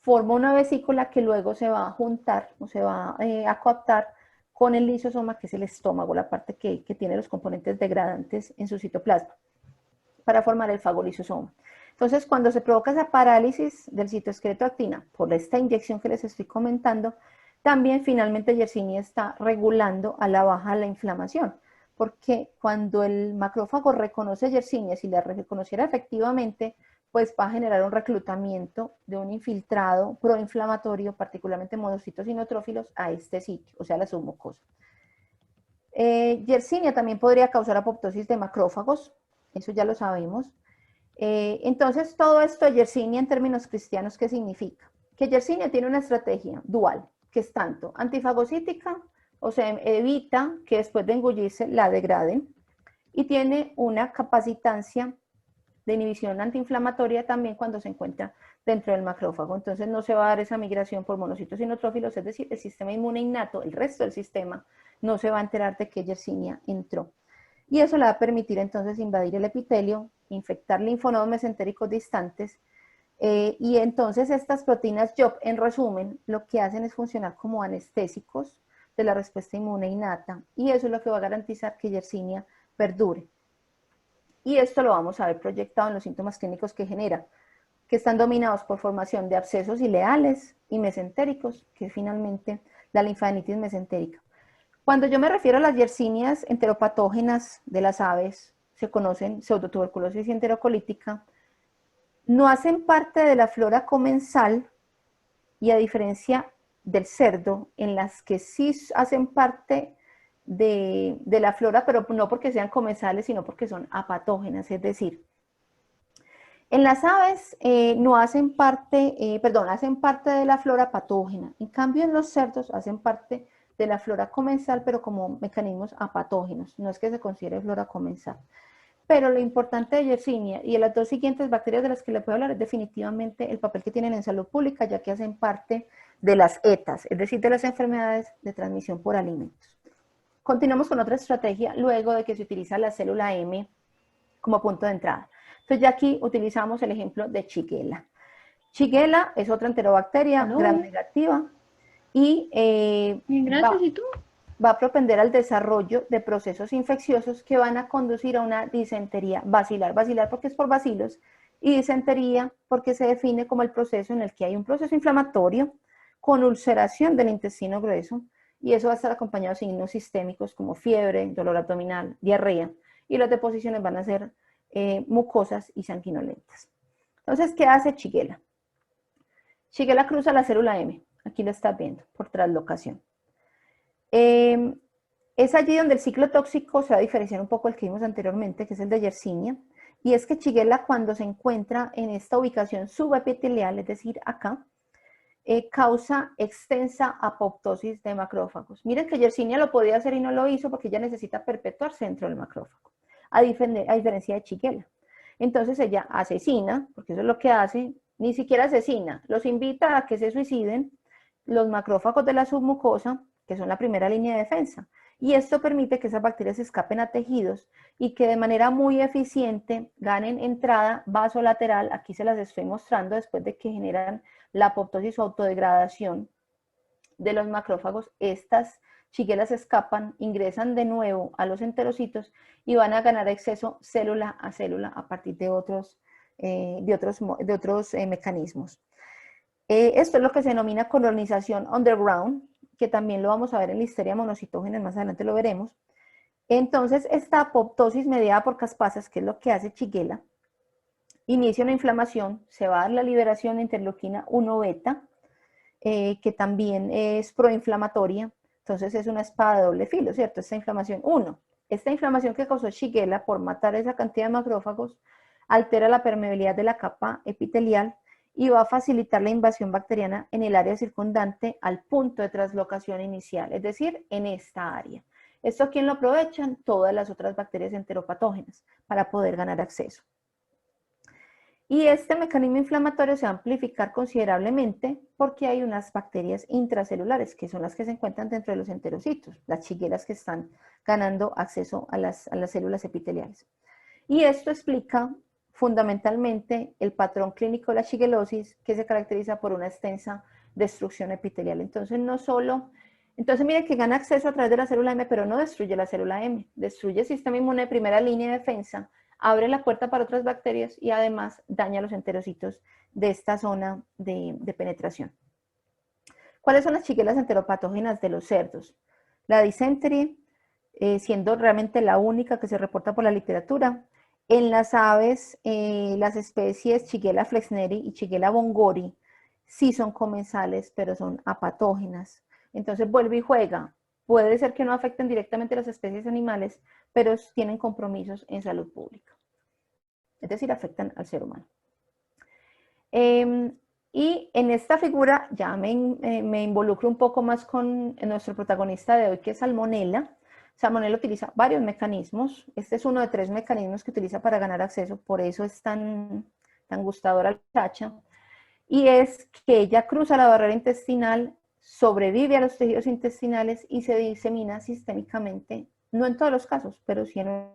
forma una vesícula que luego se va a juntar o se va a coaptar con el lisosoma, que es el estómago, la parte que tiene los componentes degradantes en su citoplasma, para formar el fagolisosoma. Entonces, cuando se provoca esa parálisis del citoesqueleto de actina por esta inyección que les estoy comentando, también finalmente Yersinia está regulando a la baja la inflamación, porque cuando el macrófago reconoce Yersinia, si la reconociera efectivamente, pues va a generar un reclutamiento de un infiltrado proinflamatorio, particularmente monocitos y neutrófilos, a este sitio, o sea, la submucosa. Yersinia también podría causar apoptosis de macrófagos, eso ya lo sabemos. Entonces, todo esto de Yersinia en términos cristianos, ¿qué significa? Que Yersinia tiene una estrategia dual, que es tanto antifagocítica, o sea, evita que después de engullirse la degraden, y tiene una capacitancia de inhibición antiinflamatoria también cuando se encuentra dentro del macrófago. Entonces no se va a dar esa migración por monocitos y neutrófilos, es decir, el sistema inmune innato, el resto del sistema, no se va a enterar de que Yersinia entró. Y eso le va a permitir entonces invadir el epitelio, infectar linfonodos mesentéricos distantes, y entonces estas proteínas YOP, en resumen, lo que hacen es funcionar como anestésicos de la respuesta inmune innata, y eso es lo que va a garantizar que Yersinia perdure. Y esto lo vamos a ver proyectado en los síntomas clínicos que genera, que están dominados por formación de abscesos ileales y mesentéricos, que es finalmente la linfadenitis mesentérica. Cuando yo me refiero a las yersinias enteropatógenas de las aves, se conocen pseudotuberculosis y enterocolítica, no hacen parte de la flora comensal, y a diferencia del cerdo, en las que sí hacen parte de la flora, pero no porque sean comensales, sino porque son apatógenas, es decir, en las aves no hacen parte, hacen parte de la flora patógena. En cambio, en los cerdos hacen parte de la flora comensal, pero como mecanismos apatógenos. No es que se considere flora comensal. Pero lo importante de Yersinia y de las dos siguientes bacterias de las que le puedo hablar es definitivamente el papel que tienen en salud pública, ya que hacen parte de las ETAs, es decir, de las enfermedades de transmisión por alimentos. Continuamos con otra estrategia luego de que se utiliza la célula M como punto de entrada. Entonces ya aquí utilizamos el ejemplo de Shigella. Shigella es otra enterobacteria gram negativa y
Bien, gracias. ¿Y tú?
va a propender al desarrollo de procesos infecciosos que van a conducir a una disentería bacilar. Bacilar porque es por bacilos, y disentería porque se define como el proceso en el que hay un proceso inflamatorio con ulceración del intestino grueso, y eso va a estar acompañado de signos sistémicos como fiebre, dolor abdominal, diarrea, y las deposiciones van a ser mucosas y sanguinolentas. Entonces, ¿qué hace Shigella? Shigella cruza la célula M, aquí lo estás viendo, por translocación. Es allí donde el ciclo tóxico se va a diferenciar un poco del que vimos anteriormente, que es el de Yersinia, y es que Shigella, cuando se encuentra en esta ubicación subepitelial, es decir, acá, causa extensa apoptosis de macrófagos. Miren que Yersinia lo podía hacer y no lo hizo porque ella necesita perpetuarse dentro del macrófago, a diferencia de Shigella. Entonces ella asesina, porque eso es lo que hace, ni siquiera asesina, los invita a que se suiciden los macrófagos de la submucosa, que son la primera línea de defensa. Y esto permite que esas bacterias escapen a tejidos y que de manera muy eficiente ganen entrada vasolateral. Aquí se las estoy mostrando después de que generan la apoptosis o autodegradación de los macrófagos. Estas Shigella escapan, ingresan de nuevo a los enterocitos y van a ganar acceso célula a partir de otros mecanismos. Esto es lo que se denomina colonización underground, que también lo vamos a ver en Listeria monocytogenes, más adelante lo veremos. Entonces, esta apoptosis mediada por caspasas, que es lo que hace Shigella, inicia una inflamación, se va a dar la liberación de interleuquina 1 beta, que también es proinflamatoria, entonces es una espada de doble filo, ¿cierto? Esta inflamación, esta inflamación que causó Shigella por matar esa cantidad de macrófagos, altera la permeabilidad de la capa epitelial y va a facilitar la invasión bacteriana en el área circundante al punto de translocación inicial, es decir, en esta área. ¿Esto quién lo aprovechan? Todas las otras bacterias enteropatógenas para poder ganar acceso. Y este mecanismo inflamatorio se va a amplificar considerablemente porque hay unas bacterias intracelulares, que son las que se encuentran dentro de los enterocitos, las shigellas que están ganando acceso a las células epiteliales. Y esto explica fundamentalmente el patrón clínico de la shigellosis, que se caracteriza por una extensa destrucción epitelial. Entonces, no solo... Entonces, mire que gana acceso a través de la célula M, pero no destruye la célula M, destruye el sistema inmune de primera línea de defensa, abre la puerta para otras bacterias y además daña los enterocitos de esta zona de penetración. ¿Cuáles son las shigellas enteropatógenas de los cerdos? La dysentery, siendo realmente la única que se reporta por la literatura. En las aves, las especies Shigella flexneri y Shigella bongori sí son comensales, pero son apatógenas. Entonces vuelve y juega. Puede ser que no afecten directamente a las especies animales, pero tienen compromisos en salud pública. Es decir, afectan al ser humano. Y en esta figura ya me involucro un poco más con nuestro protagonista de hoy, que es Salmonella. Salmonella utiliza varios mecanismos. Este es uno de 3 mecanismos que utiliza para ganar acceso, por eso es tan gustadora la chacha. Y es que ella cruza la barrera intestinal, sobrevive a los tejidos intestinales y se disemina sistémicamente, no en todos los casos, pero sí en...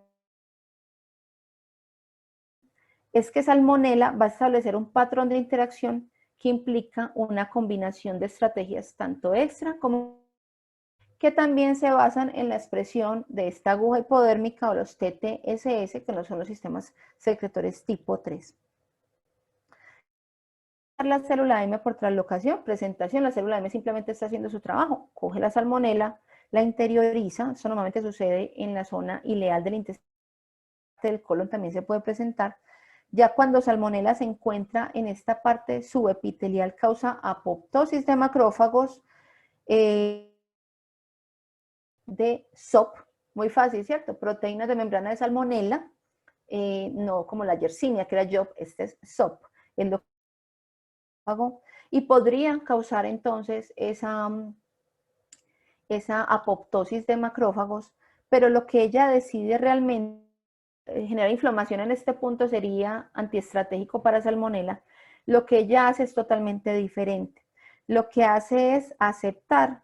Es que Salmonella va a establecer un patrón de interacción que implica una combinación de estrategias tanto extra como que también se basan en la expresión de esta aguja hipodérmica o los TTSS, que no son los sistemas secretores tipo 3. La célula M por translocación, presentación, la célula M simplemente está haciendo su trabajo, coge la salmonela, la interioriza, eso normalmente sucede en la zona ileal del intestino, del colon también se puede presentar. Ya cuando salmonela se encuentra en esta parte subepitelial, causa apoptosis de macrófagos de SOP, muy fácil, ¿cierto? Proteínas de membrana de salmonela, no como la yersinia, que era JOP, este es SOP, endocáfago, y podrían causar entonces esa apoptosis de macrófagos, pero lo que ella decide realmente generar inflamación en este punto sería antiestratégico para salmonela. Lo que ella hace es totalmente diferente. Lo que hace es aceptar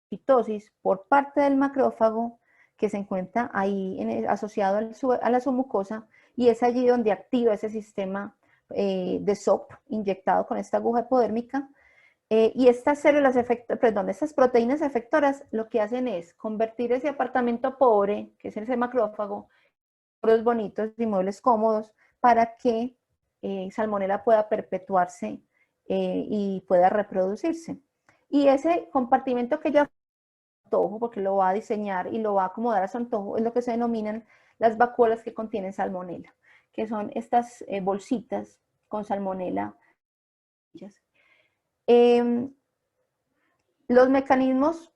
citosis por parte del macrófago que se encuentra ahí asociado a la submucosa y es allí donde activa ese sistema de SOP inyectado con esta aguja hipodérmica. Y estas células estas proteínas efectoras lo que hacen es convertir ese apartamento pobre, que es ese macrófago, en bonitos y muebles cómodos para que Salmonella pueda perpetuarse y pueda reproducirse. Y ese compartimento que ya antojo, porque lo va a diseñar y lo va a acomodar a su antojo, es lo que se denominan las vacuolas que contienen salmonela, que son estas bolsitas con salmonela. Los mecanismos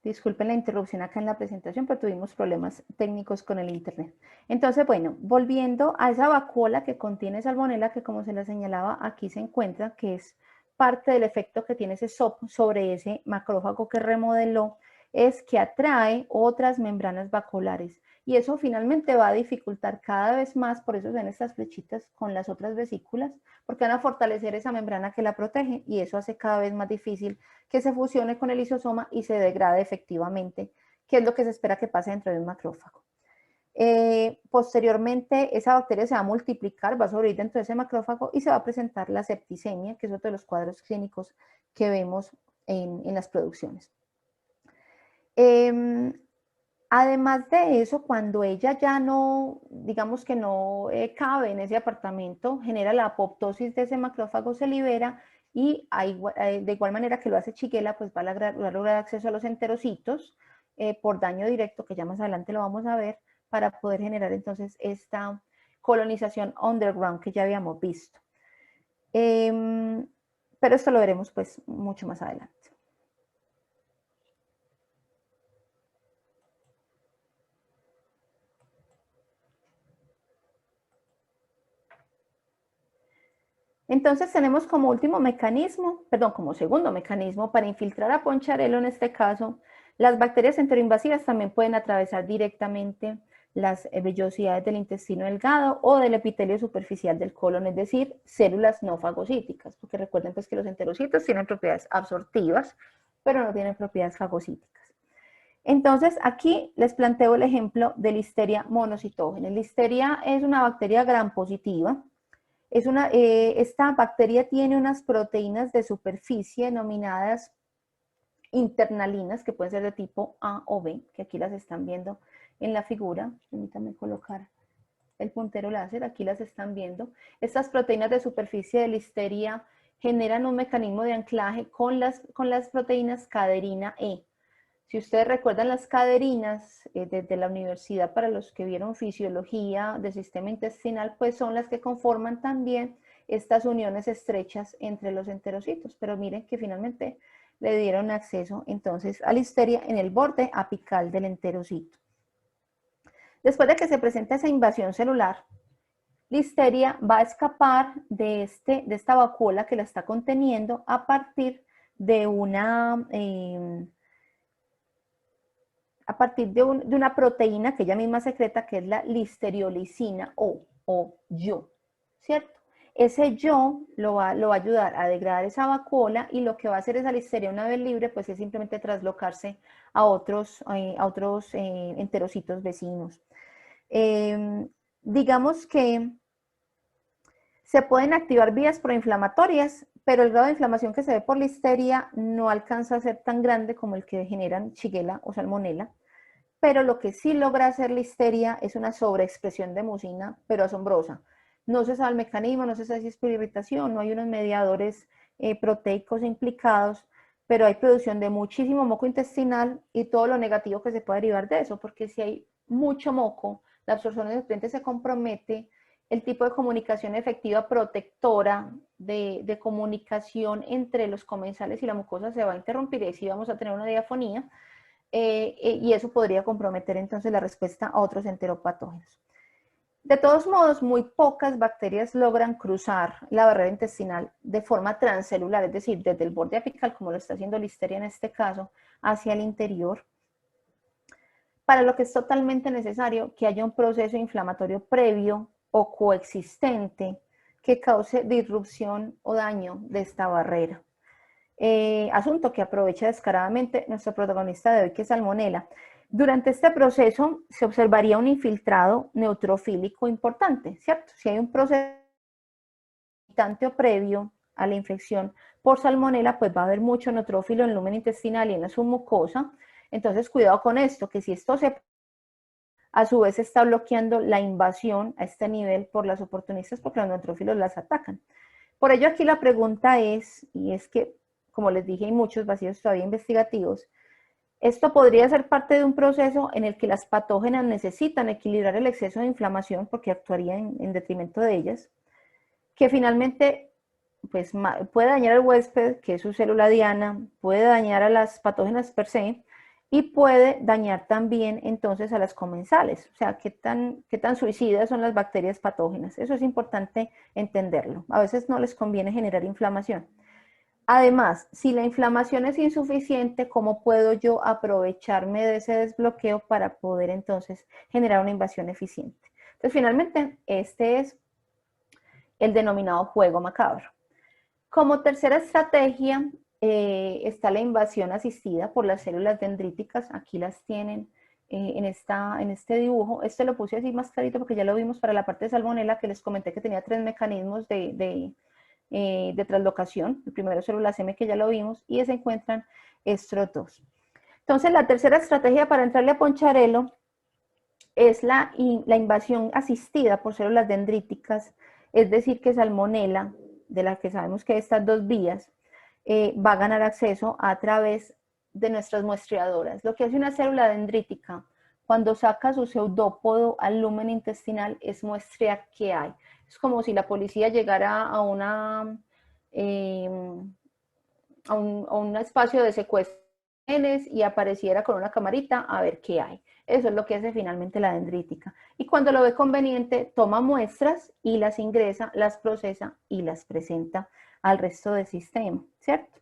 Disculpen la interrupción acá en la presentación, pero tuvimos problemas técnicos con el internet. Entonces, bueno, volviendo a esa vacuola que contiene salmonela, que como se la señalaba, aquí se encuentra, que es parte del efecto que tiene ese SOP sobre ese macrófago que remodeló, es que atrae otras membranas vacuolares. Y eso finalmente va a dificultar cada vez más, por eso ven estas flechitas con las otras vesículas, porque van a fortalecer esa membrana que la protege y eso hace cada vez más difícil que se fusione con el lisosoma y se degrade efectivamente, que es lo que se espera que pase dentro de un macrófago. Posteriormente, esa bacteria se va a multiplicar, va a sobrevivir dentro de ese macrófago y se va a presentar la septicemia, que es otro de los cuadros clínicos que vemos en las producciones. Además de eso, cuando ella ya no, digamos que no cabe en ese apartamento, genera la apoptosis de ese macrófago, se libera y de igual manera que lo hace Shigella, pues va a lograr acceso a los enterocitos por daño directo, que ya más adelante lo vamos a ver, para poder generar entonces esta colonización underground que ya habíamos visto. Pero esto lo veremos pues mucho más adelante. Entonces tenemos como último mecanismo, perdón, como segundo mecanismo para infiltrar a Poncharelo en este caso, las bacterias enteroinvasivas también pueden atravesar directamente las vellosidades del intestino delgado o del epitelio superficial del colon, es decir, células no fagocíticas, porque recuerden pues que los enterocitos tienen propiedades absortivas, pero no tienen propiedades fagocíticas. Entonces aquí les planteo el ejemplo de Listeria monocitógena. Listeria es una bacteria gram positiva. Esta bacteria tiene unas proteínas de superficie denominadas internalinas, que pueden ser de tipo A o B, que aquí las están viendo en la figura. Permítanme colocar el puntero láser, aquí las están viendo. Estas proteínas de superficie de Listeria generan un mecanismo de anclaje con las proteínas caderina E. Si ustedes recuerdan las caderinas desde la universidad, para los que vieron fisiología del sistema intestinal, pues son las que conforman también estas uniones estrechas entre los enterocitos. Pero miren que finalmente le dieron acceso entonces a Listeria en el borde apical del enterocito. Después de que se presenta esa invasión celular, Listeria va a escapar de esta vacuola que la está conteniendo a partir de una proteína que ella misma secreta, que es la listeriolizina o yo, ¿cierto? Ese yo lo va a ayudar a degradar esa vacuola y lo que va a hacer esa Listeria una vez libre, pues es simplemente traslocarse a otros enterocitos vecinos. Digamos que se pueden activar vías proinflamatorias, pero el grado de inflamación que se ve por Listeria no alcanza a ser tan grande como el que generan Shigella o Salmonella. Pero lo que sí logra hacer Listeria es una sobreexpresión de mucina, pero asombrosa. No se sabe el mecanismo, no se sabe si es por irritación, no hay unos mediadores proteicos implicados, pero hay producción de muchísimo moco intestinal y todo lo negativo que se puede derivar de eso, porque si hay mucho moco, la absorción de nutrientes se compromete, el tipo de comunicación efectiva protectora de comunicación entre los comensales y la mucosa se va a interrumpir y así vamos a tener una diafonía. Y eso podría comprometer entonces la respuesta a otros enteropatógenos. De todos modos, muy pocas bacterias logran cruzar la barrera intestinal de forma transcelular, es decir, desde el borde apical, como lo está haciendo Listeria en este caso, hacia el interior, para lo que es totalmente necesario que haya un proceso inflamatorio previo o coexistente que cause disrupción o daño de esta barrera. Asunto que aprovecha descaradamente nuestro protagonista de hoy, que es Salmonella. Durante este proceso se observaría un infiltrado neutrofílico importante, ¿cierto? Si hay un proceso o previo a la infección por Salmonella, pues va a haber mucho neutrófilo en el lumen intestinal y en la submucosa. Entonces, cuidado con esto, que si esto a su vez está bloqueando la invasión a este nivel por las oportunistas, porque los neutrófilos las atacan. Por ello aquí la pregunta es, y es que, como les dije, hay muchos vacíos todavía investigativos, esto podría ser parte de un proceso en el que las patógenas necesitan equilibrar el exceso de inflamación, porque actuaría en detrimento de ellas, que finalmente pues, puede dañar al huésped, que es su célula diana, puede dañar a las patógenas per se, y puede dañar también entonces a las comensales. O sea, qué tan suicidas son las bacterias patógenas. Eso es importante entenderlo. A veces no les conviene generar inflamación. Además, si la inflamación es insuficiente, ¿cómo puedo yo aprovecharme de ese desbloqueo para poder entonces generar una invasión eficiente? Entonces, finalmente, este es el denominado juego macabro. Como tercera estrategia está la invasión asistida por las células dendríticas. Aquí las tienen en este dibujo. Este lo puse así más clarito porque ya lo vimos para la parte de Salmonella, que les comenté que tenía 3 mecanismos de translocación. El primero, células M, que ya lo vimos, y se encuentran estos dos. Entonces, la tercera estrategia para entrarle a Poncharelo es la invasión asistida por células dendríticas, es decir, que Salmonella, de la que sabemos que estas 2 vías, va a ganar acceso a través de nuestras muestreadoras. Lo que hace una célula dendrítica cuando saca su pseudópodo al lumen intestinal es muestrear qué hay. Es como si la policía llegara a un espacio de secuestro y apareciera con una camarita a ver qué hay. Eso es lo que hace finalmente la dendrítica. Y cuando lo ve conveniente, toma muestras y las ingresa, las procesa y las presenta al resto del sistema, ¿cierto?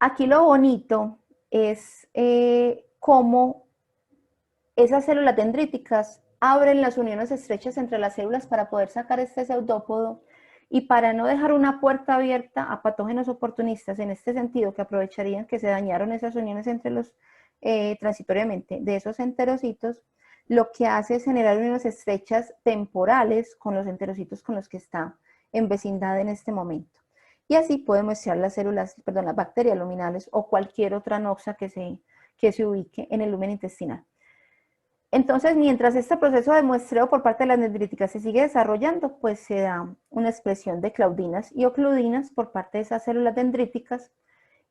Aquí lo bonito es cómo esas células dendríticas abren las uniones estrechas entre las células para poder sacar este pseudópodo y para no dejar una puerta abierta a patógenos oportunistas, en este sentido, que aprovecharían que se dañaron esas uniones entre los, transitoriamente, de esos enterocitos, lo que hace es generar uniones estrechas temporales con los enterocitos con los que está en vecindad en este momento. Y así puede muestrear las células, perdón, las bacterias luminales o cualquier otra noxa que se ubique en el lumen intestinal. Entonces, mientras este proceso de muestreo por parte de las dendríticas se sigue desarrollando, pues se da una expresión de claudinas y ocludinas por parte de esas células dendríticas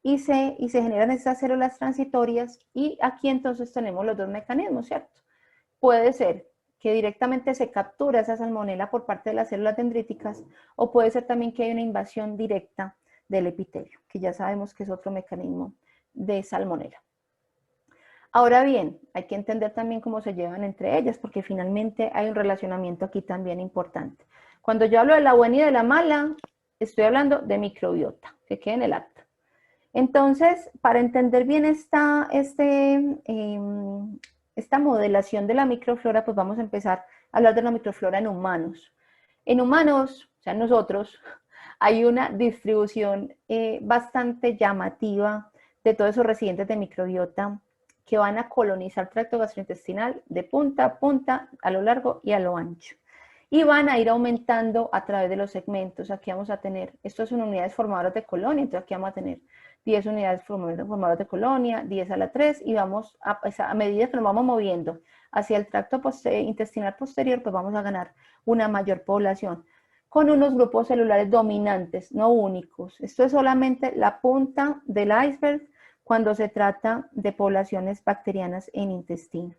y se generan estas células transitorias, y aquí entonces tenemos los 2 mecanismos, ¿cierto? Puede ser que directamente se captura esa salmonela por parte de las células dendríticas, o puede ser también que hay una invasión directa del epitelio, que ya sabemos que es otro mecanismo de salmonela. Ahora bien, hay que entender también cómo se llevan entre ellas, porque finalmente hay un relacionamiento aquí también importante. Cuando yo hablo de la buena y de la mala, estoy hablando de microbiota, que quede en el acta. Entonces, para entender bien esta modelación de la microflora, pues vamos a empezar a hablar de la microflora en humanos. En humanos, o sea, nosotros, hay una distribución bastante llamativa de todos esos residentes de microbiota que van a colonizar el tracto gastrointestinal de punta a punta, a lo largo y a lo ancho. Y van a ir aumentando a través de los segmentos. Aquí vamos a tener, estos son unidades formadoras de colonia, entonces aquí vamos a tener 10 unidades formadoras de colonia, 10 a la 3, y vamos a medida que nos vamos moviendo hacia el tracto intestinal posterior, pues vamos a ganar una mayor población con unos grupos celulares dominantes, no únicos. Esto es solamente la punta del iceberg cuando se trata de poblaciones bacterianas en intestino.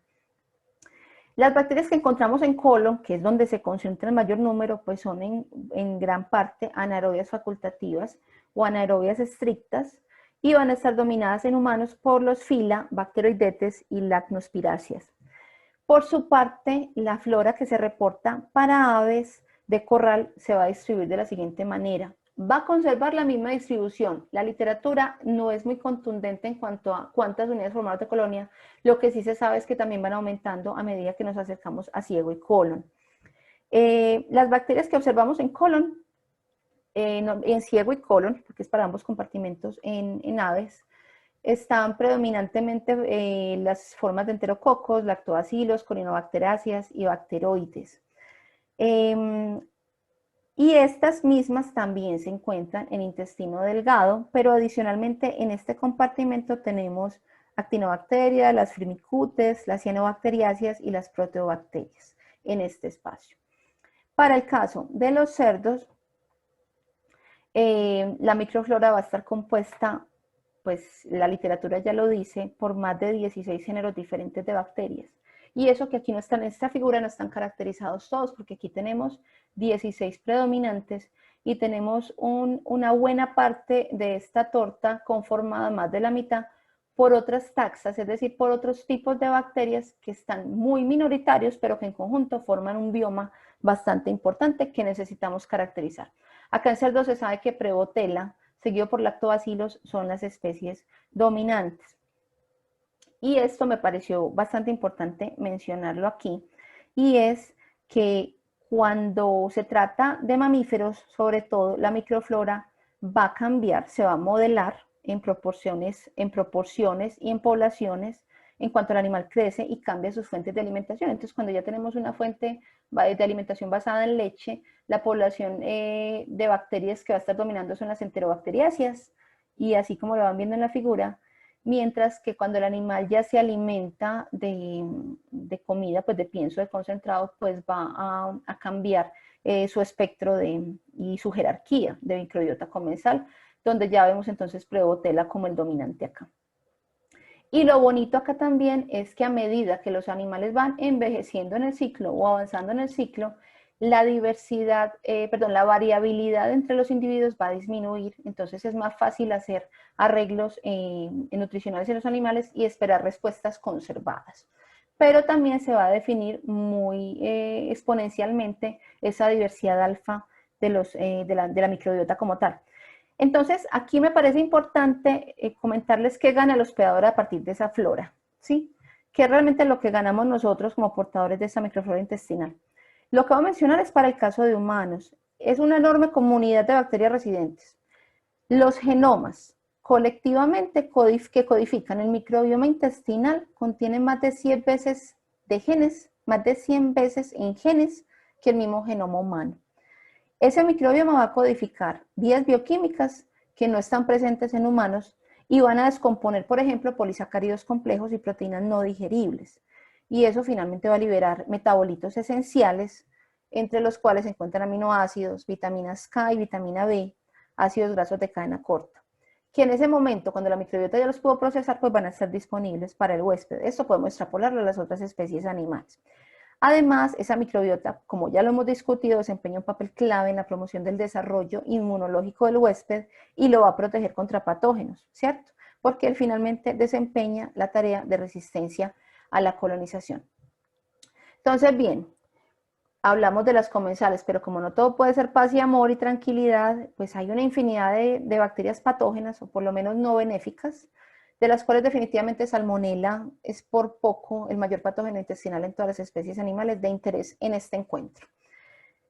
Las bacterias que encontramos en colon, que es donde se concentra el mayor número, pues son en gran parte anaerobias facultativas o anaerobias estrictas, y van a estar dominadas en humanos por los fila, bacteroidetes y lacnospiráceas. Por su parte, la flora que se reporta para aves de corral se va a distribuir de la siguiente manera. Va a conservar la misma distribución. La literatura no es muy contundente en cuanto a cuántas unidades formadoras de colonia. Lo que sí se sabe es que también van aumentando a medida que nos acercamos a ciego y colon. Las bacterias que observamos en colon, en ciego y colon, porque es para ambos compartimentos en aves, están predominantemente las formas de enterococos, lactobacilos, corinobacteráceas y bacteroides. Y estas mismas también se encuentran en intestino delgado, pero adicionalmente en este compartimento tenemos actinobacterias, las firmicutes, las cianobacteriáceas y las proteobacterias en este espacio. Para el caso de los cerdos, la microflora va a estar compuesta, pues la literatura ya lo dice, por más de 16 géneros diferentes de bacterias. Y eso que aquí no están en esta figura, no están caracterizados todos, porque aquí tenemos 16 predominantes y tenemos una buena parte de esta torta conformada, más de la mitad, por otras taxas, es decir, por otros tipos de bacterias que están muy minoritarios, pero que en conjunto forman un bioma bastante importante que necesitamos caracterizar. Acá en cerdo se sabe que Prevotella, seguido por Lactobacillus, son las especies dominantes. Y esto me pareció bastante importante mencionarlo aquí, y es que cuando se trata de mamíferos, sobre todo la microflora va a cambiar, se va a modelar en proporciones y en poblaciones en cuanto el animal crece y cambia sus fuentes de alimentación. Entonces, cuando ya tenemos una fuente de alimentación basada en leche, la población de bacterias que va a estar dominando son las enterobacteriáceas, y así como lo van viendo en la figura, mientras que cuando el animal ya se alimenta de comida, pues de pienso de concentrado, pues va a cambiar su espectro y su jerarquía de microbiota comensal, donde ya vemos entonces Prevotella como el dominante acá. Y lo bonito acá también es que a medida que los animales van envejeciendo en el ciclo o avanzando en el ciclo, la diversidad, la variabilidad entre los individuos va a disminuir, entonces es más fácil hacer arreglos nutricionales en los animales y esperar respuestas conservadas. Pero también se va a definir muy exponencialmente esa diversidad alfa de la microbiota como tal. Entonces, aquí me parece importante comentarles qué gana el hospedador a partir de esa flora, ¿sí? ¿Qué es realmente lo que ganamos nosotros como portadores de esa microflora intestinal? Lo que voy a mencionar es para el caso de humanos. Es una enorme comunidad de bacterias residentes. Los genomas colectivamente que codifican el microbioma intestinal contienen más de 100 veces de genes, más de 100 veces en genes que el mismo genoma humano. Ese microbioma va a codificar vías bioquímicas que no están presentes en humanos y van a descomponer, por ejemplo, polisacáridos complejos y proteínas no digeribles. Y eso finalmente va a liberar metabolitos esenciales, entre los cuales se encuentran aminoácidos, vitaminas K y vitamina B, ácidos grasos de cadena corta, que en ese momento, cuando la microbiota ya los pudo procesar, pues van a estar disponibles para el huésped. Esto podemos extrapolarlo a las otras especies animales. Además, esa microbiota, como ya lo hemos discutido, desempeña un papel clave en la promoción del desarrollo inmunológico del huésped y lo va a proteger contra patógenos, ¿cierto? Porque él finalmente desempeña la tarea de resistencia a la colonización. Entonces, bien, hablamos de las comensales, pero como no todo puede ser paz y amor y tranquilidad, pues hay una infinidad de bacterias patógenas, o por lo menos no benéficas, de las cuales definitivamente Salmonella es por poco el mayor patógeno intestinal en todas las especies animales de interés en este encuentro.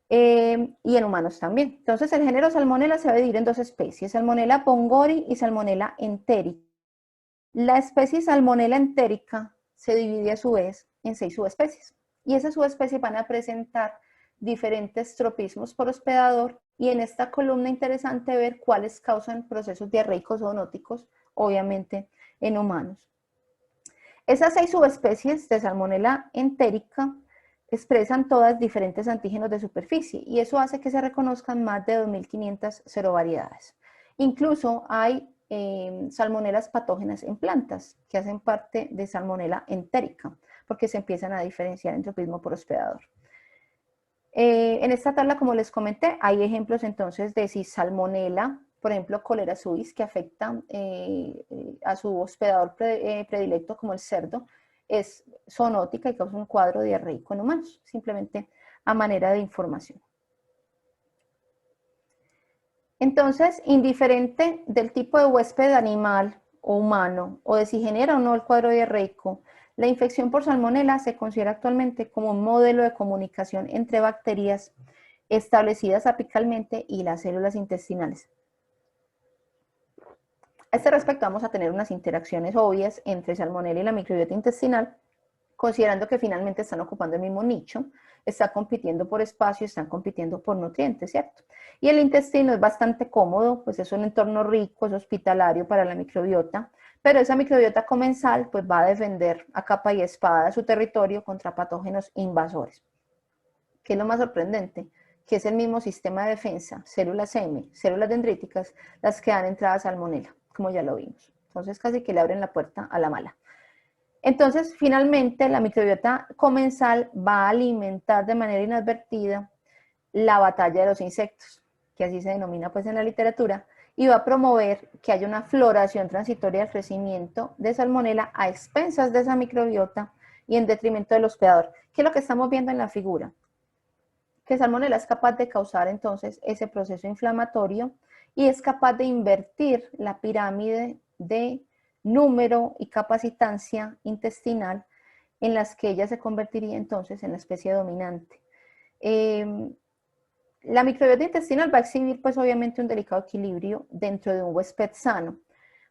Y en humanos también. Entonces el género Salmonella se va a dividir en dos especies, Salmonella pongori y Salmonella enterica. La especie Salmonella entérica se divide a su vez en 6 subespecies, y esas subespecies van a presentar diferentes tropismos por hospedador, y en esta columna interesante ver cuáles causan procesos diarreicos o zoonóticos, obviamente en humanos. Esas 6 subespecies de Salmonella entérica expresan todas diferentes antígenos de superficie, y eso hace que se reconozcan más de 2.500 serovariedades. Incluso hay salmonelas patógenas en plantas que hacen parte de Salmonella entérica, porque se empiezan a diferenciar en tropismo por hospedador. En esta tabla, como les comenté, hay ejemplos entonces de si Salmonella, por ejemplo, Cholera suis, que afecta a su hospedador predilecto como el cerdo, es zoonótica y causa un cuadro diarreico en humanos, simplemente a manera de información. Entonces, indiferente del tipo de huésped animal o humano, o de si genera o no el cuadro diarreico, la infección por salmonela se considera actualmente como un modelo de comunicación entre bacterias establecidas apicalmente y las células intestinales. A este respecto vamos a tener unas interacciones obvias entre salmonela y la microbiota intestinal, considerando que finalmente están ocupando el mismo nicho, están compitiendo por espacio, están compitiendo por nutrientes, ¿cierto? Y el intestino es bastante cómodo, pues es un entorno rico, es hospitalario para la microbiota, pero esa microbiota comensal pues va a defender a capa y espada su territorio contra patógenos invasores. ¿Qué es lo más sorprendente? Que es el mismo sistema de defensa, células M, células dendríticas, las que dan entrada a salmonela, como ya lo vimos. Entonces casi que le abren la puerta a la mala. Entonces, finalmente, la microbiota comensal va a alimentar de manera inadvertida la batalla de los insectos, que así se denomina pues en la literatura, y va a promover que haya una floración transitoria del crecimiento de salmonela a expensas de esa microbiota y en detrimento del hospedador. ¿Qué es lo que estamos viendo en la figura? Que salmonela es capaz de causar entonces ese proceso inflamatorio y es capaz de invertir la pirámide de número y capacitancia intestinal en las que ella se convertiría entonces en la especie dominante. La microbiota intestinal va a exhibir pues obviamente un delicado equilibrio dentro de un huésped sano.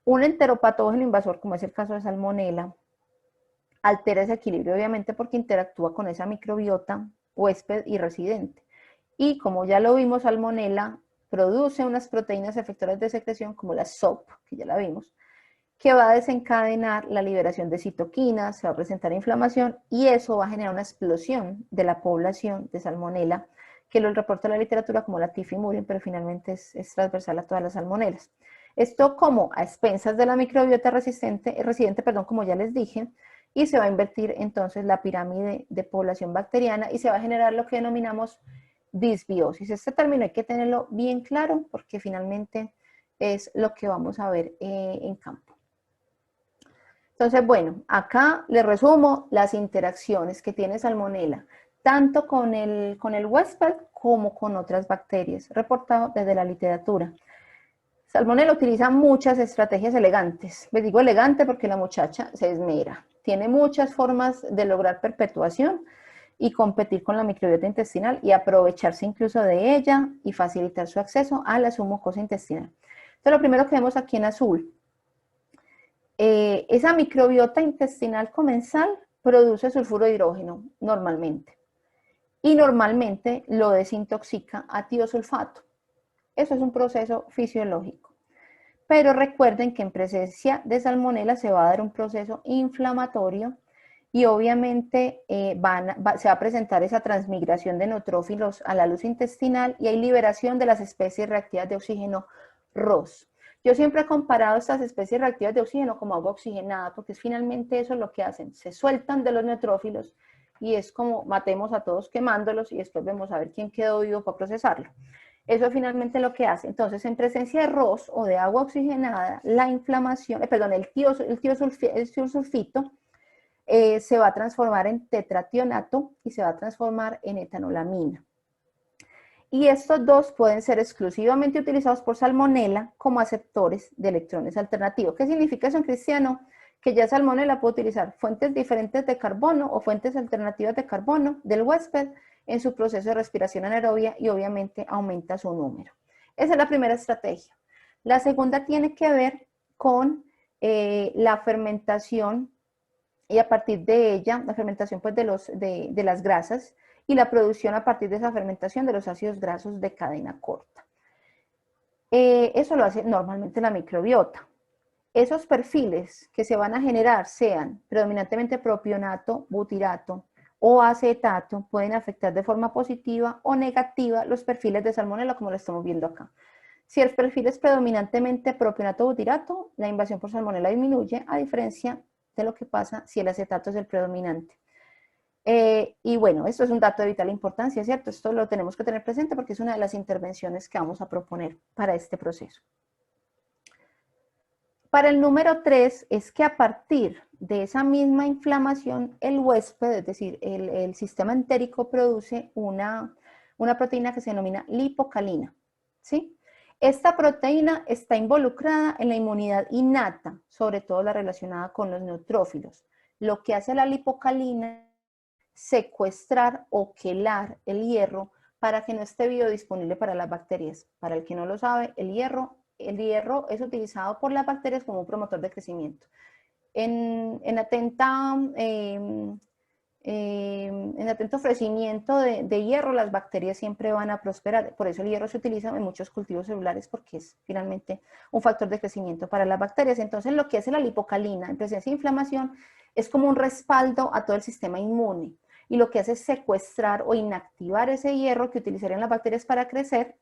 Un enteropatógeno invasor, como es el caso de salmonela, altera ese equilibrio obviamente porque interactúa con esa microbiota huésped y residente. Y como ya lo vimos, salmonela produce unas proteínas efectoras de secreción como la SOP, que ya la vimos, que va a desencadenar la liberación de citoquinas, se va a presentar inflamación y eso va a generar una explosión de la población de salmonela, que lo reporta la literatura como la tifimurium, pero finalmente es transversal a todas las salmonelas. Esto como a expensas de la microbiota residente, como ya les dije, y se va a invertir entonces la pirámide de población bacteriana y se va a generar lo que denominamos disbiosis. Este término hay que tenerlo bien claro porque finalmente es lo que vamos a ver en campo. Entonces, bueno, acá les resumo las interacciones que tiene salmonela, tanto con el huésped como con otras bacterias, reportado desde la literatura. Salmonella utiliza muchas estrategias elegantes. Les digo elegante porque la muchacha se esmera. Tiene muchas formas de lograr perpetuación y competir con la microbiota intestinal y aprovecharse incluso de ella y facilitar su acceso a la mucosa intestinal. Entonces, lo primero que vemos aquí en azul, esa microbiota intestinal comensal produce sulfuro de hidrógeno normalmente y normalmente lo desintoxica a tiosulfato. Eso es un proceso fisiológico. Pero recuerden que en presencia de salmonela se va a dar un proceso inflamatorio y obviamente se va a presentar esa transmigración de neutrófilos a la luz intestinal y hay liberación de las especies reactivas de oxígeno ROS. Yo siempre he comparado estas especies reactivas de oxígeno como agua oxigenada, porque es finalmente eso lo que hacen, se sueltan de los neutrófilos y es como matemos a todos quemándolos y después vemos a ver quién quedó vivo para procesarlo. Eso finalmente lo que hace. Entonces, en presencia de ROS o de agua oxigenada, la inflamación, el tiosulfito se va a transformar en tetrationato y se va a transformar en etanolamina. Y estos dos pueden ser exclusivamente utilizados por salmonela como aceptores de electrones alternativos. ¿Qué significa eso en cristiano? Que ya salmonela puede utilizar fuentes diferentes de carbono o fuentes alternativas de carbono del huésped en su proceso de respiración anaerobia y obviamente aumenta su número. Esa es la primera estrategia. La segunda tiene que ver con la fermentación y a partir de ella, la fermentación pues, de las grasas y la producción a partir de esa fermentación de los ácidos grasos de cadena corta. Eso lo hace normalmente la microbiota. Esos perfiles que se van a generar, sean predominantemente propionato, butirato o acetato, pueden afectar de forma positiva o negativa los perfiles de salmonela, como lo estamos viendo acá. Si el perfil es predominantemente propionato o butirato, la invasión por salmonela disminuye, a diferencia de lo que pasa si el acetato es el predominante. Y bueno, esto es un dato de vital importancia, ¿cierto? Esto lo tenemos que tener presente porque es una de las intervenciones que vamos a proponer para este proceso. Para el número 3 es que a partir de esa misma inflamación, el huésped, es decir, el sistema entérico produce una proteína que se denomina lipocalina, ¿sí? Esta proteína está involucrada en la inmunidad innata, sobre todo la relacionada con los neutrófilos. Lo que hace la lipocalina secuestrar o quelar el hierro para que no esté biodisponible para las bacterias. Para el que no lo sabe, el hierro es utilizado por las bacterias como un promotor de crecimiento. En atento ofrecimiento de hierro, las bacterias siempre van a prosperar. Por eso el hierro se utiliza en muchos cultivos celulares porque es finalmente un factor de crecimiento para las bacterias. Entonces, lo que hace la lipocalina en presencia de inflamación es como un respaldo a todo el sistema inmune. Y lo que hace es secuestrar o inactivar ese hierro que utilizarían las bacterias para crecer.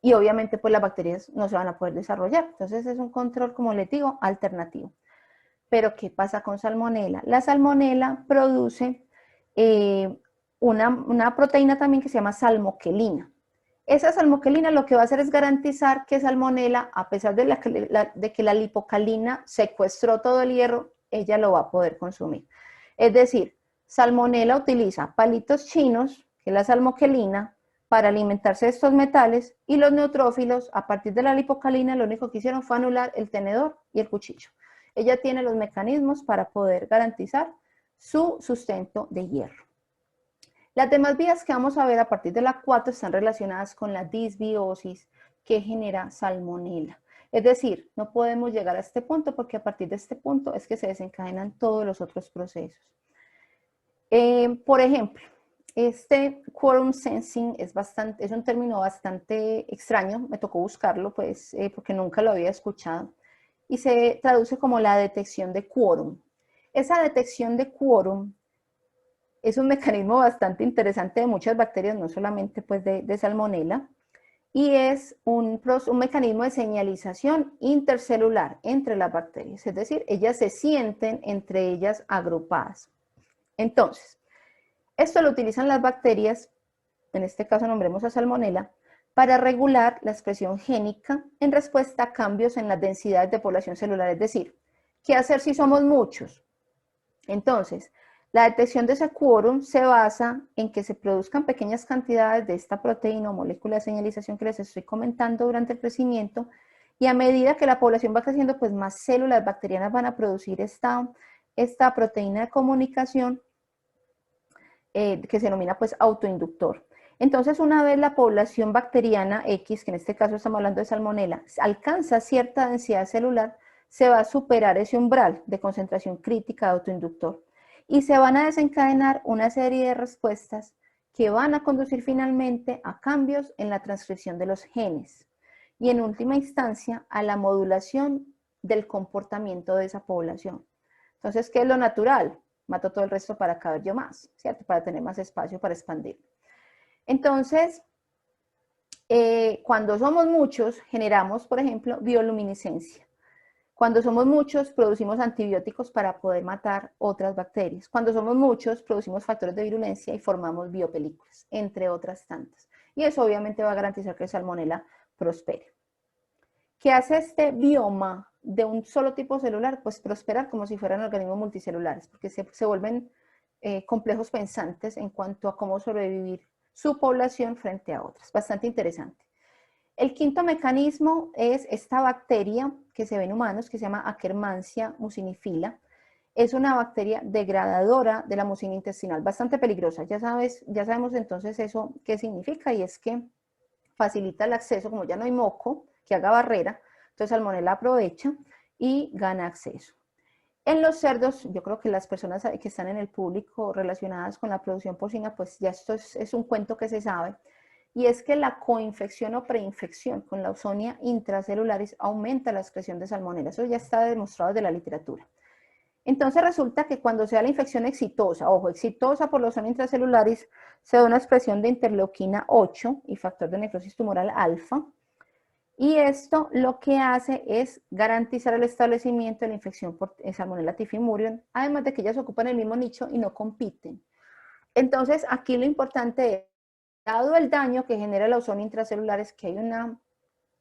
Y obviamente, pues las bacterias no se van a poder desarrollar. Entonces, es un control, como les digo, alternativo. Pero, ¿qué pasa con salmonela? La salmonela produce una proteína también que se llama salmoquelina. Esa salmoquelina lo que va a hacer es garantizar que Salmonella, a pesar de que la lipocalina secuestró todo el hierro, ella lo va a poder consumir. Es decir, Salmonella utiliza palitos chinos, que es la salmoquelina, para alimentarse de estos metales, y los neutrófilos, a partir de la lipocalina, lo único que hicieron fue anular el tenedor y el cuchillo. Ella tiene los mecanismos para poder garantizar su sustento de hierro. Las demás vías que vamos a ver a partir de la 4 están relacionadas con la disbiosis que genera Salmonella. Es decir, no podemos llegar a este punto porque a partir de este punto es que se desencadenan todos los otros procesos. Por ejemplo, este quorum sensing es un término bastante extraño, me tocó buscarlo pues, porque nunca lo había escuchado, y se traduce como la detección de quórum. Esa detección de quórum es un mecanismo bastante interesante de muchas bacterias, no solamente pues de Salmonella, y es un mecanismo de señalización intercelular entre las bacterias, es decir, ellas se sienten entre ellas agrupadas. Entonces, esto lo utilizan las bacterias, en este caso nombremos a Salmonella, para regular la expresión génica en respuesta a cambios en las densidades de población celular, es decir, ¿qué hacer si somos muchos? Entonces, la detección de ese quórum se basa en que se produzcan pequeñas cantidades de esta proteína o molécula de señalización que les estoy comentando durante el crecimiento, y a medida que la población va creciendo, pues más células bacterianas van a producir esta proteína de comunicación que se denomina pues autoinductor. Entonces, una vez la población bacteriana X, que en este caso estamos hablando de Salmonella, alcanza cierta densidad celular, se va a superar ese umbral de concentración crítica de autoinductor y se van a desencadenar una serie de respuestas que van a conducir finalmente a cambios en la transcripción de los genes y en última instancia a la modulación del comportamiento de esa población. Entonces, ¿qué es lo natural? Mato todo el resto para caber yo más, ¿cierto? Para tener más espacio para expandir. Entonces, cuando somos muchos, generamos, por ejemplo, bioluminiscencia. Cuando somos muchos, producimos antibióticos para poder matar otras bacterias. Cuando somos muchos, producimos factores de virulencia y formamos biopelículas, entre otras tantas. Y eso obviamente va a garantizar que el Salmonella prospere. ¿Qué hace este bioma de un solo tipo celular? Pues prosperar como si fueran organismos multicelulares, porque se vuelven complejos pensantes en cuanto a cómo sobrevivir su población frente a otras. Bastante interesante. El quinto mecanismo es esta bacteria que se ve en humanos, que se llama Akkermansia mucinifila. Es una bacteria degradadora de la mucina intestinal, bastante peligrosa. Ya sabemos entonces eso qué significa, y es que facilita el acceso, como ya no hay moco que haga barrera, entonces Salmonella aprovecha y gana acceso. En los cerdos, yo creo que las personas que están en el público relacionadas con la producción porcina, pues ya esto es un cuento que se sabe, y es que la coinfección o preinfección con la Ausonia intracelularis aumenta la excreción de Salmonella. Eso ya está demostrado desde la literatura. Entonces resulta que cuando sea la infección exitosa, ojo, exitosa por la Ausonia intracelularis, se da una expresión de interleuquina 8 y factor de necrosis tumoral alfa, y esto lo que hace es garantizar el establecimiento de la infección por Salmonella typhimurium, además de que ellas ocupan el mismo nicho y no compiten. Entonces, aquí lo importante es, dado el daño que genera la Ausonia intracelular, es que hay una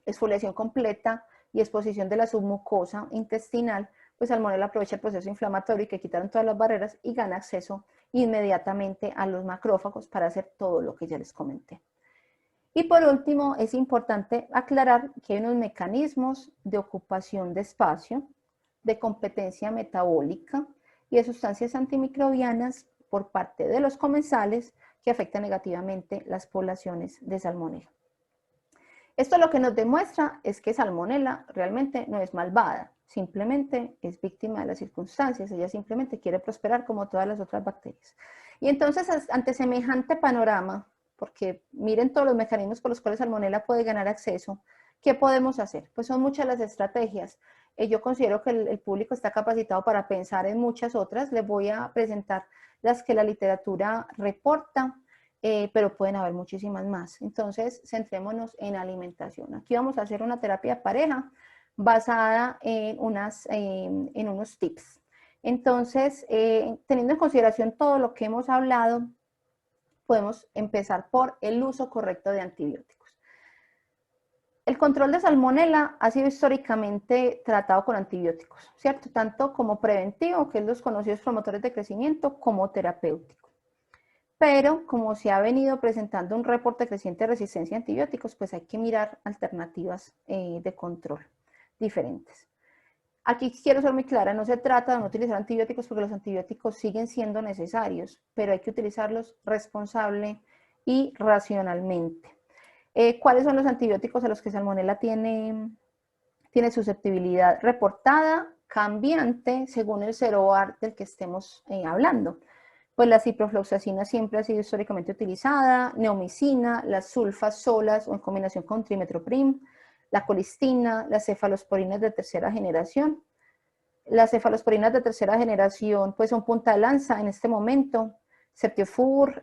exfoliación completa y exposición de la submucosa intestinal, pues Salmonella aprovecha el proceso inflamatorio y que quitaron todas las barreras y gana acceso inmediatamente a los macrófagos para hacer todo lo que ya les comenté. Y por último, es importante aclarar que hay unos mecanismos de ocupación de espacio, de competencia metabólica y de sustancias antimicrobianas por parte de los comensales que afectan negativamente las poblaciones de Salmonella. Esto lo que nos demuestra es que Salmonella realmente no es malvada, simplemente es víctima de las circunstancias, ella simplemente quiere prosperar como todas las otras bacterias. Y entonces, ante semejante panorama, porque miren todos los mecanismos por los cuales Salmonella puede ganar acceso, ¿qué podemos hacer? Pues son muchas las estrategias. Yo considero que el público está capacitado para pensar en muchas otras. Les voy a presentar las que la literatura reporta, pero pueden haber muchísimas más. Entonces, centrémonos en alimentación. Aquí vamos a hacer una terapia de pareja basada en unos tips. Entonces, teniendo en consideración todo lo que hemos hablado, podemos empezar por el uso correcto de antibióticos. El control de salmonela ha sido históricamente tratado con antibióticos, ¿cierto? Tanto como preventivo, que es los conocidos promotores de crecimiento, como terapéutico. Pero como se ha venido presentando un reporte creciente de resistencia a antibióticos, pues hay que mirar alternativas de control diferentes. Aquí quiero ser muy clara, no se trata de no utilizar antibióticos porque los antibióticos siguen siendo necesarios, pero hay que utilizarlos responsable y racionalmente. ¿Cuáles son los antibióticos a los que Salmonella tiene susceptibilidad reportada? Cambiante según el serobar del que estemos hablando. Pues la ciprofloxacina siempre ha sido históricamente utilizada, neomicina, las sulfas solas o en combinación con trimetoprim, la colistina, las cefalosporinas de tercera generación. Las cefalosporinas de tercera generación pues son punta de lanza en este momento. Ceftiofur,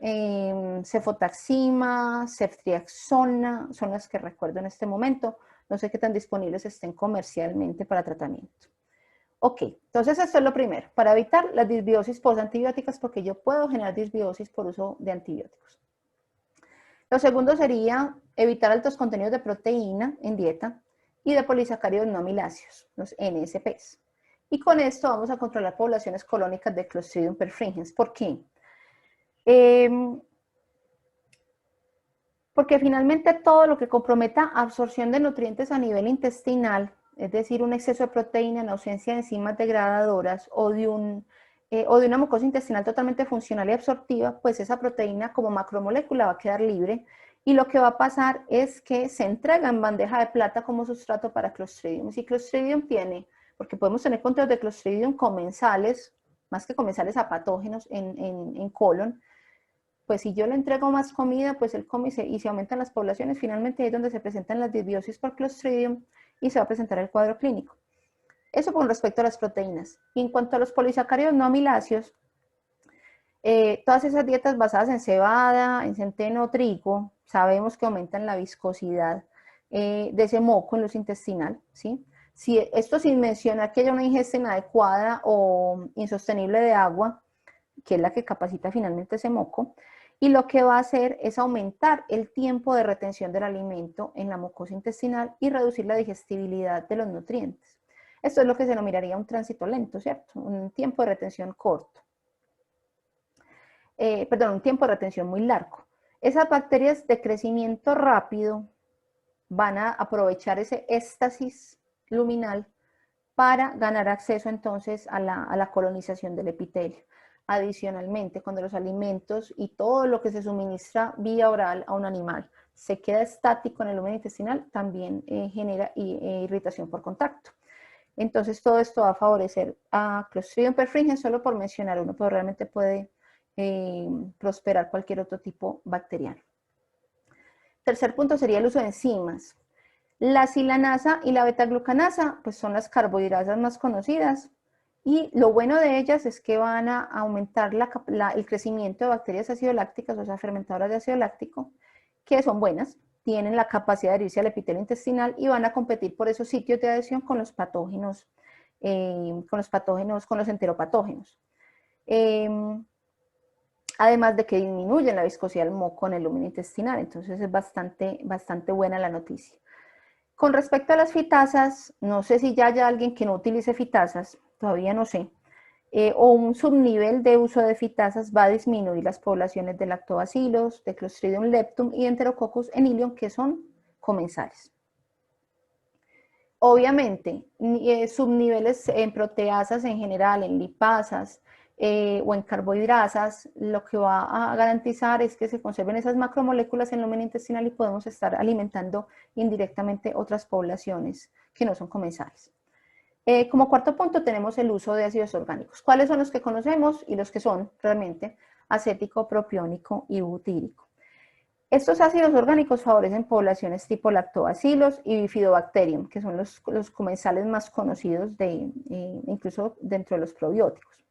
cefotaxima, ceftriaxona, son las que recuerdo en este momento. No sé qué tan disponibles estén comercialmente para tratamiento. Ok, entonces esto es lo primero, para evitar las disbiosis postantibióticas, porque yo puedo generar disbiosis por uso de antibióticos. Lo segundo sería evitar altos contenidos de proteína en dieta y de polisacáridos no amiláceos, los NSPs. Y con esto vamos a controlar poblaciones colónicas de Clostridium perfringens. ¿Por qué? Porque finalmente todo lo que comprometa absorción de nutrientes a nivel intestinal, es decir, un exceso de proteína en ausencia de enzimas degradadoras o de una mucosa intestinal totalmente funcional y absortiva, pues esa proteína como macromolécula va a quedar libre y lo que va a pasar es que se entrega en bandeja de plata como sustrato para Clostridium. Si Clostridium tiene, porque podemos tener conteos de Clostridium comensales, más que comensales a patógenos en colon, pues si yo le entrego más comida, pues él come y se aumentan las poblaciones, finalmente ahí es donde se presentan las disbiosis por Clostridium y se va a presentar el cuadro clínico. Eso con respecto a las proteínas. Y en cuanto a los polisacáridos no amiláceos, todas esas dietas basadas en cebada, en centeno, trigo, sabemos que aumentan la viscosidad de ese moco en los intestinal, ¿sí? Esto sin mencionar que haya una ingesta inadecuada o insostenible de agua, que es la que capacita finalmente ese moco, y lo que va a hacer es aumentar el tiempo de retención del alimento en la mucosa intestinal y reducir la digestibilidad de los nutrientes. Esto es lo que se denominaría un tránsito lento, ¿cierto? Un tiempo de retención corto. Un tiempo de retención muy largo. Esas bacterias de crecimiento rápido van a aprovechar ese éstasis luminal para ganar acceso entonces a la colonización del epitelio. Adicionalmente, cuando los alimentos y todo lo que se suministra vía oral a un animal se queda estático en el lumen intestinal, también genera irritación por contacto. Entonces, todo esto va a favorecer a Clostridium perfringens, solo por mencionar uno, pero realmente puede prosperar cualquier otro tipo bacteriano. Tercer punto sería el uso de enzimas. La silanasa y la betaglucanasa pues son las carbohidrasas más conocidas y lo bueno de ellas es que van a aumentar el crecimiento de bacterias ácido lácticas, o sea, fermentadoras de ácido láctico, que son buenas, tienen la capacidad de adherirse al epitelio intestinal y van a competir por esos sitios de adhesión con los patógenos, con los enteropatógenos. Además de que disminuyen la viscosidad del moco en el lumen intestinal, entonces es bastante buena la noticia. Con respecto a las fitasas, no sé si ya haya alguien que no utilice fitasas, todavía no sé, o un subnivel de uso de fitasas va a disminuir las poblaciones de lactobacilos, de Clostridium leptum y Enterococcus enilium, que son comensales. Obviamente, subniveles en proteasas en general, en lipasas o en carbohidrasas, lo que va a garantizar es que se conserven esas macromoléculas en el lumen intestinal y podemos estar alimentando indirectamente otras poblaciones que no son comensales. Como cuarto punto tenemos el uso de ácidos orgánicos. ¿Cuáles son los que conocemos y los que son realmente? Acético, propiónico y butírico. Estos ácidos orgánicos favorecen poblaciones tipo lactobacilos y bifidobacterium, que son los comensales más conocidos incluso dentro de los probióticos.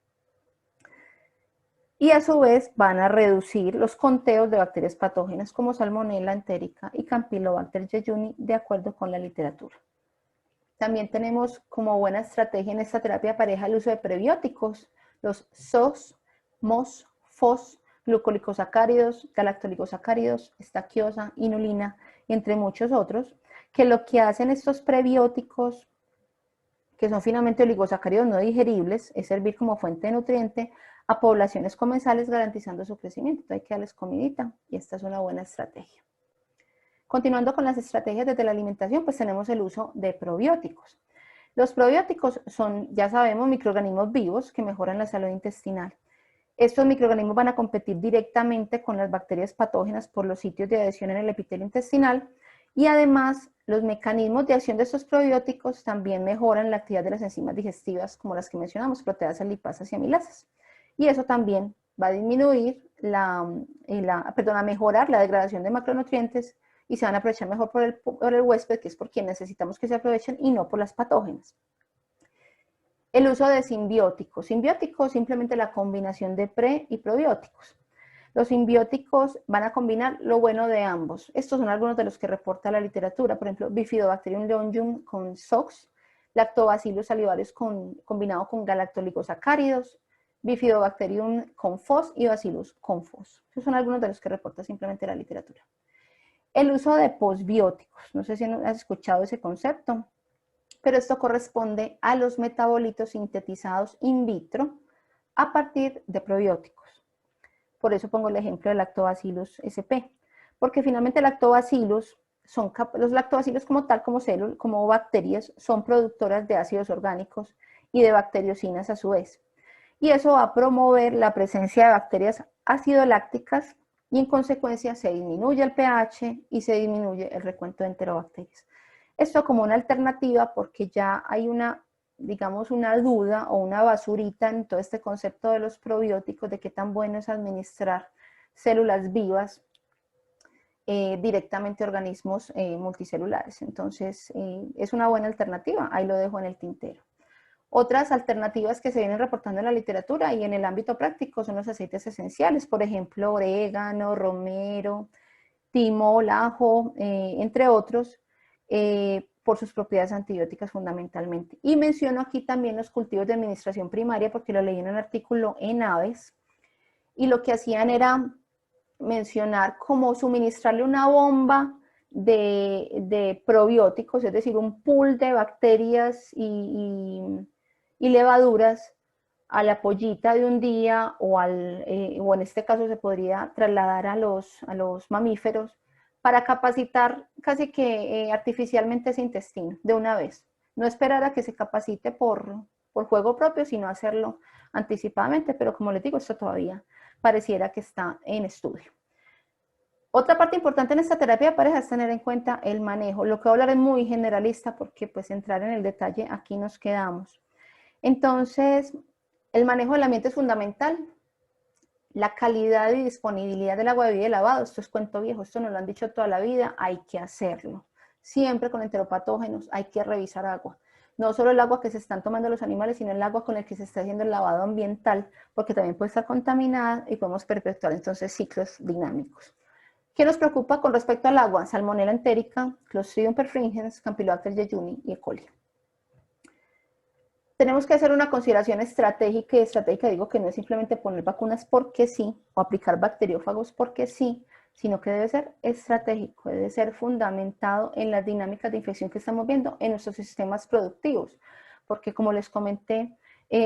Y a su vez van a reducir los conteos de bacterias patógenas como Salmonella entérica y Campylobacter jejuni, de acuerdo con la literatura. También tenemos como buena estrategia en esta terapia pareja el uso de prebióticos, los SOS, MOS, FOS, glucolicosacáridos, galactolicosacáridos, estaquiosa, inulina, entre muchos otros, que lo que hacen estos prebióticos, que son finalmente oligosacáridos no digeribles, es servir como fuente de nutriente a poblaciones comensales garantizando su crecimiento. Entonces hay que darles comidita y esta es una buena estrategia. Continuando con las estrategias desde la alimentación, pues tenemos el uso de probióticos. Los probióticos son, ya sabemos, microorganismos vivos que mejoran la salud intestinal. Estos microorganismos van a competir directamente con las bacterias patógenas por los sitios de adhesión en el epitelio intestinal y además los mecanismos de acción de estos probióticos también mejoran la actividad de las enzimas digestivas como las que mencionamos, proteasas, lipasas y amilasas. Y eso también va a disminuir a mejorar la degradación de macronutrientes y se van a aprovechar mejor por el huésped, que es por quien necesitamos que se aprovechen y no por las patógenas. El uso de simbióticos. Simbióticos, simplemente la combinación de pre y probióticos. Los simbióticos van a combinar lo bueno de ambos. Estos son algunos de los que reporta la literatura. Por ejemplo, Bifidobacterium longium con SOX, Lactobacillus salivarius combinado con galactoligosacáridos, Bifidobacterium con FOS y Bacillus con FOS. Esos son algunos de los que reporta simplemente la literatura. El uso de posbióticos. No sé si has escuchado ese concepto, pero esto corresponde a los metabolitos sintetizados in vitro a partir de probióticos. Por eso pongo el ejemplo del Lactobacillus sp, porque finalmente los lactobacilos como tal, como bacterias, son productoras de ácidos orgánicos y de bacteriocinas a su vez. Y eso va a promover la presencia de bacterias acidolácticas y en consecuencia se disminuye el pH y se disminuye el recuento de enterobacterias. Esto como una alternativa porque ya hay una duda o una basurita en todo este concepto de los probióticos, de qué tan bueno es administrar células vivas directamente a organismos multicelulares. Entonces, es una buena alternativa, ahí lo dejo en el tintero. Otras alternativas que se vienen reportando en la literatura y en el ámbito práctico son los aceites esenciales, por ejemplo, orégano, romero, timol, ajo, entre otros, por sus propiedades antibióticas fundamentalmente. Y menciono aquí también los cultivos de administración primaria porque lo leí en un artículo en Aves y lo que hacían era mencionar cómo suministrarle una bomba de probióticos, es decir, un pool de bacterias y levaduras a la pollita de un día o en este caso se podría trasladar a los mamíferos para capacitar casi que artificialmente ese intestino de una vez. No esperar a que se capacite por juego propio, sino hacerlo anticipadamente, pero como les digo, esto todavía pareciera que está en estudio. Otra parte importante en esta terapia de pareja es tener en cuenta el manejo. Lo que voy a hablar es muy generalista porque pues entrar en el detalle aquí nos quedamos. Entonces, el manejo del ambiente es fundamental. La calidad y disponibilidad del agua de vida y lavado, esto es cuento viejo, esto nos lo han dicho toda la vida, hay que hacerlo. Siempre con enteropatógenos hay que revisar agua. No solo el agua que se están tomando los animales, sino el agua con el que se está haciendo el lavado ambiental, porque también puede estar contaminada y podemos perpetuar entonces ciclos dinámicos. ¿Qué nos preocupa con respecto al agua? Salmonella entérica, Clostridium perfringens, Campylobacter jejuni y E. coli. Tenemos que hacer una consideración estratégica, y estratégica digo que no es simplemente poner vacunas porque sí, o aplicar bacteriófagos porque sí, sino que debe ser estratégico, debe ser fundamentado en las dinámicas de infección que estamos viendo en nuestros sistemas productivos, porque como les comenté,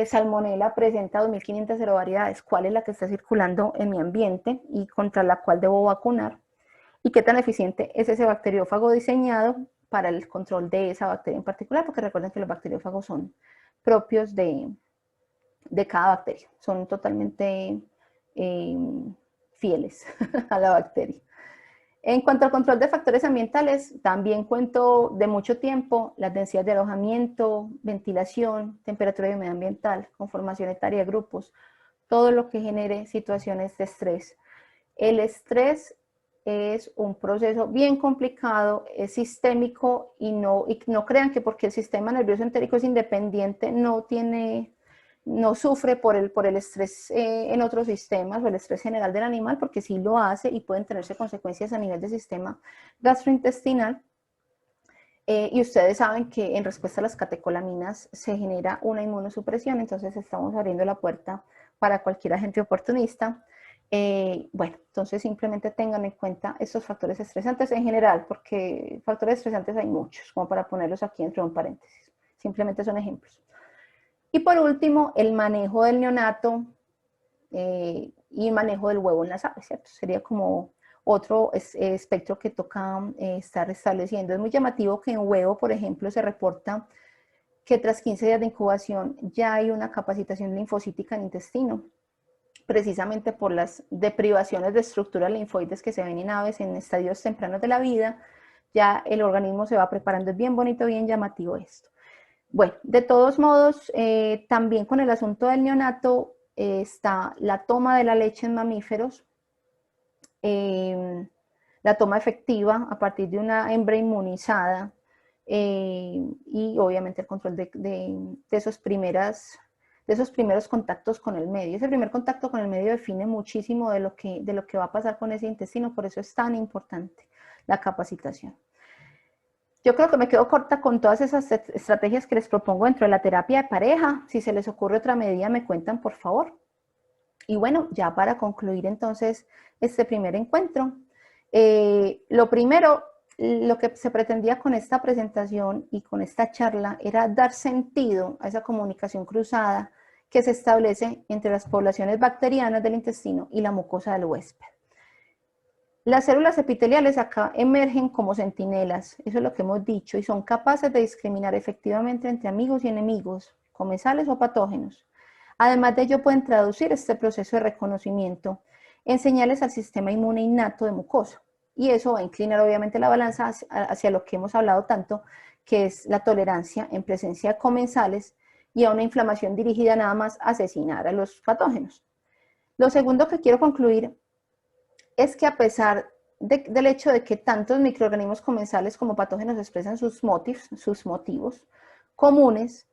Salmonella presenta 2.500 serovariedades, ¿cuál es la que está circulando en mi ambiente y contra la cual debo vacunar? ¿Y qué tan eficiente es ese bacteriófago diseñado para el control de esa bacteria en particular? Porque recuerden que los bacteriófagos son propios de cada bacteria, son totalmente fieles a la bacteria. En cuanto al control de factores ambientales, también cuento de mucho tiempo las densidades de alojamiento, ventilación, temperatura y humedad ambiental, conformación etaria de grupos, todo lo que genere situaciones de estrés. El estrés es un proceso bien complicado, es sistémico y no crean que porque el sistema nervioso entérico es independiente no sufre por el estrés en otros sistemas o el estrés general del animal, porque sí lo hace y pueden tenerse consecuencias a nivel del sistema gastrointestinal. Y ustedes saben que en respuesta a las catecolaminas se genera una inmunosupresión, entonces estamos abriendo la puerta para cualquier agente oportunista Bueno, entonces simplemente tengan en cuenta estos factores estresantes en general, porque factores estresantes hay muchos, como para ponerlos aquí entre un paréntesis. Simplemente son ejemplos. Y por último, el manejo del neonato y manejo del huevo en las aves, ¿cierto? Sería como otro espectro que toca estar estableciendo. Es muy llamativo que en huevo, por ejemplo, se reporta que tras 15 días de incubación ya hay una capacitación linfocítica en intestino, precisamente por las deprivaciones de estructuras linfoides que se ven en aves en estadios tempranos de la vida. Ya el organismo se va preparando. Es bien bonito, bien llamativo esto. Bueno, de todos modos, también con el asunto del neonato está la toma de la leche en mamíferos, la toma efectiva a partir de una hembra inmunizada y obviamente el control de esos primeros contactos con el medio. Ese primer contacto con el medio define muchísimo de lo que va a pasar con ese intestino, por eso es tan importante la capacitación. Yo creo que me quedo corta con todas esas estrategias que les propongo dentro de la terapia de pareja. Si se les ocurre otra medida, me cuentan, por favor. Y bueno, ya para concluir entonces este primer encuentro, lo primero, lo que se pretendía con esta presentación y con esta charla era dar sentido a esa comunicación cruzada que se establece entre las poblaciones bacterianas del intestino y la mucosa del huésped. Las células epiteliales acá emergen como centinelas, eso es lo que hemos dicho, y son capaces de discriminar efectivamente entre amigos y enemigos, comensales o patógenos. Además de ello, pueden traducir este proceso de reconocimiento en señales al sistema inmune innato de mucosa. Y eso va a inclinar obviamente la balanza hacia lo que hemos hablado tanto, que es la tolerancia en presencia de comensales y a una inflamación dirigida nada más a asesinar a los patógenos. Lo segundo que quiero concluir es que a pesar del hecho de que tantos microorganismos comensales como patógenos expresan sus motivos comunes,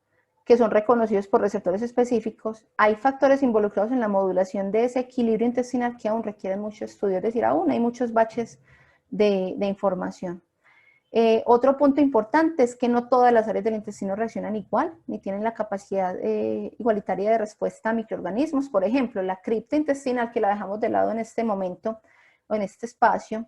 que son reconocidos por receptores específicos, hay factores involucrados en la modulación de ese equilibrio intestinal que aún requieren mucho estudio, es decir, aún hay muchos baches de información. Otro punto importante es que no todas las áreas del intestino reaccionan igual, ni tienen la capacidad igualitaria de respuesta a microorganismos. Por ejemplo, la cripta intestinal, que la dejamos de lado en este momento o en este espacio,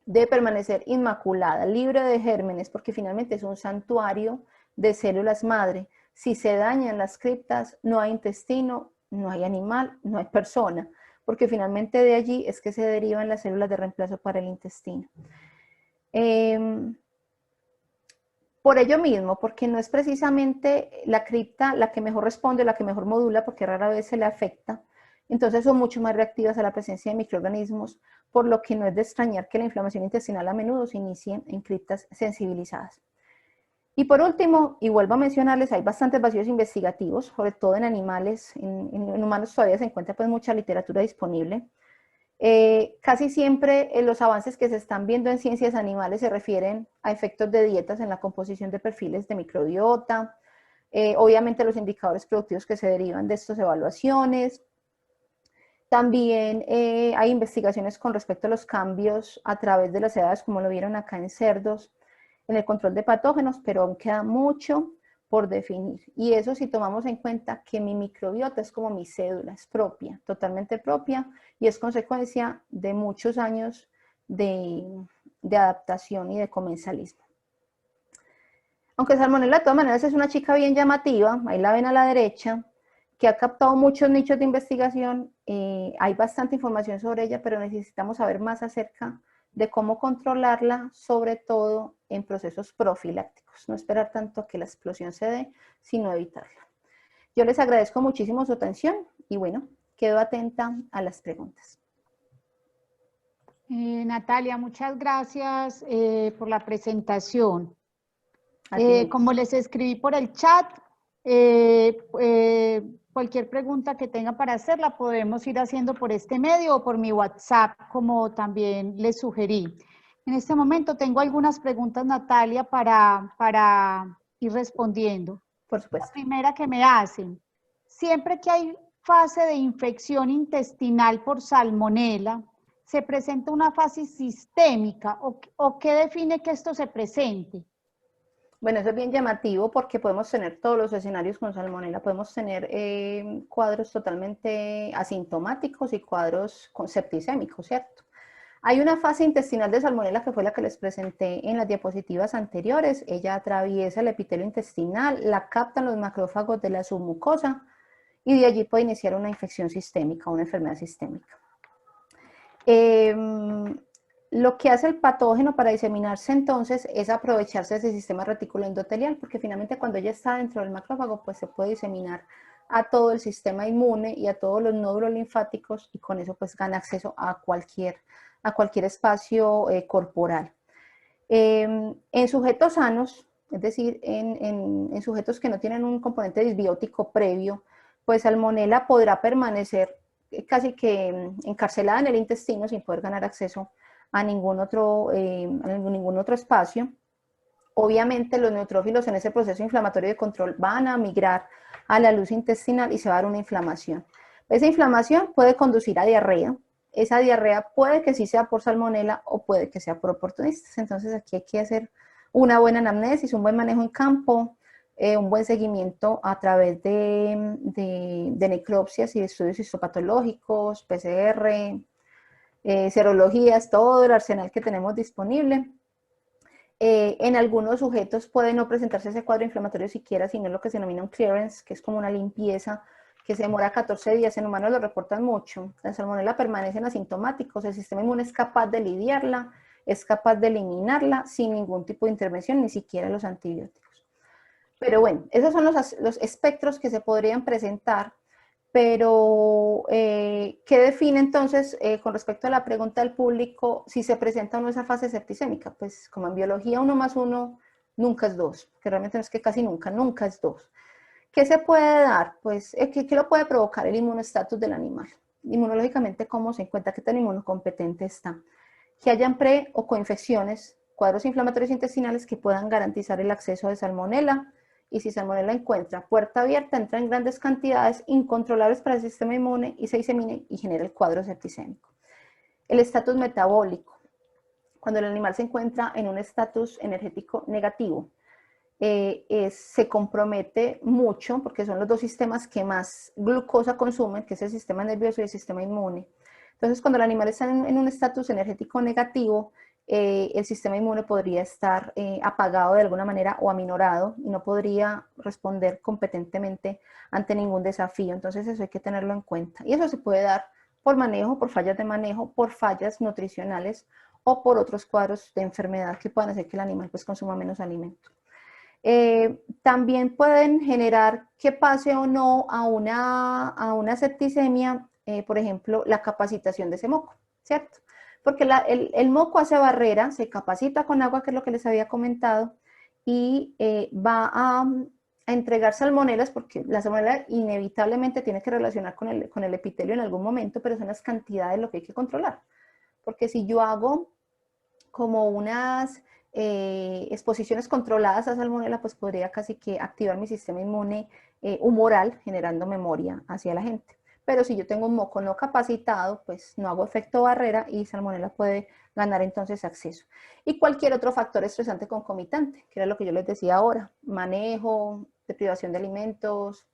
debe permanecer inmaculada, libre de gérmenes, porque finalmente es un santuario de células madre. Si se dañan las criptas, no hay intestino, no hay animal, no hay persona, porque finalmente de allí es que se derivan las células de reemplazo para el intestino. Por ello mismo, porque no es precisamente la cripta la que mejor responde, la que mejor modula, porque rara vez se le afecta, entonces son mucho más reactivas a la presencia de microorganismos, por lo que no es de extrañar que la inflamación intestinal a menudo se inicie en criptas sensibilizadas. Y por último, y vuelvo a mencionarles, hay bastantes vacíos investigativos, sobre todo en animales, en humanos todavía se encuentra pues mucha literatura disponible. Casi siempre los avances que se están viendo en ciencias animales se refieren a efectos de dietas en la composición de perfiles de microbiota, obviamente los indicadores productivos que se derivan de estas evaluaciones. También hay investigaciones con respecto a los cambios a través de las edades, como lo vieron acá en cerdos, en el control de patógenos, pero aún queda mucho por definir. Y eso si tomamos en cuenta que mi microbiota es como mi cédula, es propia, totalmente propia, y es consecuencia de muchos años de adaptación y de comensalismo. Aunque Salmonella de todas maneras es una chica bien llamativa, ahí la ven a la derecha, que ha captado muchos nichos de investigación, hay bastante información sobre ella, pero necesitamos saber más acerca de cómo controlarla, sobre todo en procesos profilácticos. No esperar tanto a que la explosión se dé, sino evitarla. Yo les agradezco muchísimo su atención y bueno, quedo atenta a las preguntas.
Natalia, muchas gracias por la presentación. Como les escribí por el chat, cualquier pregunta que tenga para hacer la podemos ir haciendo por este medio o por mi WhatsApp, como también les sugerí. En este momento tengo algunas preguntas, Natalia, para ir respondiendo.
Por supuesto.
La primera que me hacen, siempre que hay fase de infección intestinal por salmonela, ¿se presenta una fase sistémica o qué define que esto se presente?
Bueno, eso es bien llamativo porque podemos tener todos los escenarios con salmonela. Podemos tener cuadros totalmente asintomáticos y cuadros con septicémicos, ¿cierto? Hay una fase intestinal de salmonela que fue la que les presenté en las diapositivas anteriores. Ella atraviesa el epitelio intestinal, la captan los macrófagos de la submucosa y de allí puede iniciar una infección sistémica, una enfermedad sistémica. Lo que hace el patógeno para diseminarse entonces es aprovecharse de ese sistema retículo endotelial, porque finalmente cuando ella está dentro del macrófago, pues se puede diseminar a todo el sistema inmune y a todos los nódulos linfáticos y con eso pues gana acceso a cualquier espacio corporal. En sujetos sanos, es decir, en sujetos que no tienen un componente disbiótico previo, pues salmonela podrá permanecer casi que encarcelada en el intestino sin poder ganar acceso a ningún otro espacio. Obviamente los neutrófilos en ese proceso inflamatorio de control van a migrar a la luz intestinal y se va a dar una inflamación. Esa inflamación puede conducir a diarrea. Esa diarrea puede que sí sea por salmonela o puede que sea por oportunistas. Entonces aquí hay que hacer una buena anamnesis, un buen manejo en campo, un buen seguimiento a través de necropsias y de estudios histopatológicos, PCR, serologías, todo el arsenal que tenemos disponible. En algunos sujetos puede no presentarse ese cuadro inflamatorio siquiera, sino lo que se denomina un clearance, que es como una limpieza que se demora 14 días. En humanos lo reportan mucho. La salmonela permanecen asintomáticos, el sistema inmune es capaz de lidiarla, es capaz de eliminarla sin ningún tipo de intervención, ni siquiera los antibióticos. Pero bueno, esos son los espectros que se podrían presentar. Pero, ¿qué define entonces, con respecto a la pregunta del público, si se presenta o no esa fase septicémica? Pues como en biología 1 más 1 nunca es 2, que realmente no es que casi nunca, nunca es 2. ¿Qué se puede dar? Pues, ¿qué lo puede provocar? El inmunoestatus del animal. Inmunológicamente, ¿cómo se encuentra? ¿Qué tan inmunocompetente está? Que hayan pre o coinfecciones, cuadros inflamatorios intestinales que puedan garantizar el acceso de salmonela, y si salmonela encuentra puerta abierta, entra en grandes cantidades incontrolables para el sistema inmune y se disemina y genera el cuadro septicémico. El estatus metabólico, cuando el animal se encuentra en un estatus energético negativo, se compromete mucho porque son los dos sistemas que más glucosa consumen, que es el sistema nervioso y el sistema inmune. Entonces, cuando el animal está en un estatus energético negativo, el sistema inmune podría estar apagado de alguna manera o aminorado y no podría responder competentemente ante ningún desafío. Entonces eso hay que tenerlo en cuenta. Y eso se puede dar por manejo, por fallas de manejo, por fallas nutricionales o por otros cuadros de enfermedad que puedan hacer que el animal pues consuma menos alimento. También pueden generar que pase o no a una septicemia, por ejemplo, la capacitación de ese moco, ¿cierto? Porque el moco hace barrera, se capacita con agua, que es lo que les había comentado, y va a entregar salmonelas, porque la salmonela inevitablemente tiene que relacionar con el epitelio en algún momento, pero son las cantidades lo que hay que controlar. Porque si yo hago como unas exposiciones controladas a salmonela, pues podría casi que activar mi sistema inmune humoral, generando memoria hacia la gente. Pero si yo tengo un moco no capacitado, pues no hago efecto barrera y salmonela puede ganar entonces acceso. Y cualquier otro factor estresante concomitante, que era lo que yo les decía ahora, manejo, deprivación de alimentos,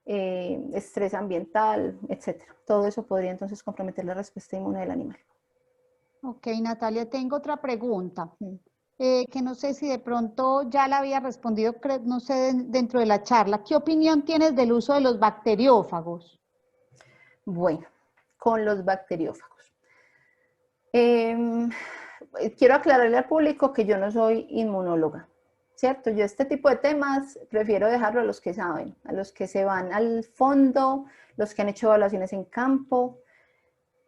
estrés ambiental, etcétera. Todo eso podría entonces comprometer la respuesta inmune del animal.
Ok, Natalia, tengo otra pregunta, que no sé si de pronto ya la había respondido, no sé, dentro de la charla. ¿Qué opinión tienes del uso de los bacteriófagos?
Bueno, con los bacteriófagos. Quiero aclararle al público que yo no soy inmunóloga, ¿cierto? Yo este tipo de temas prefiero dejarlo a los que saben, a los que se van al fondo, los que han hecho evaluaciones en campo,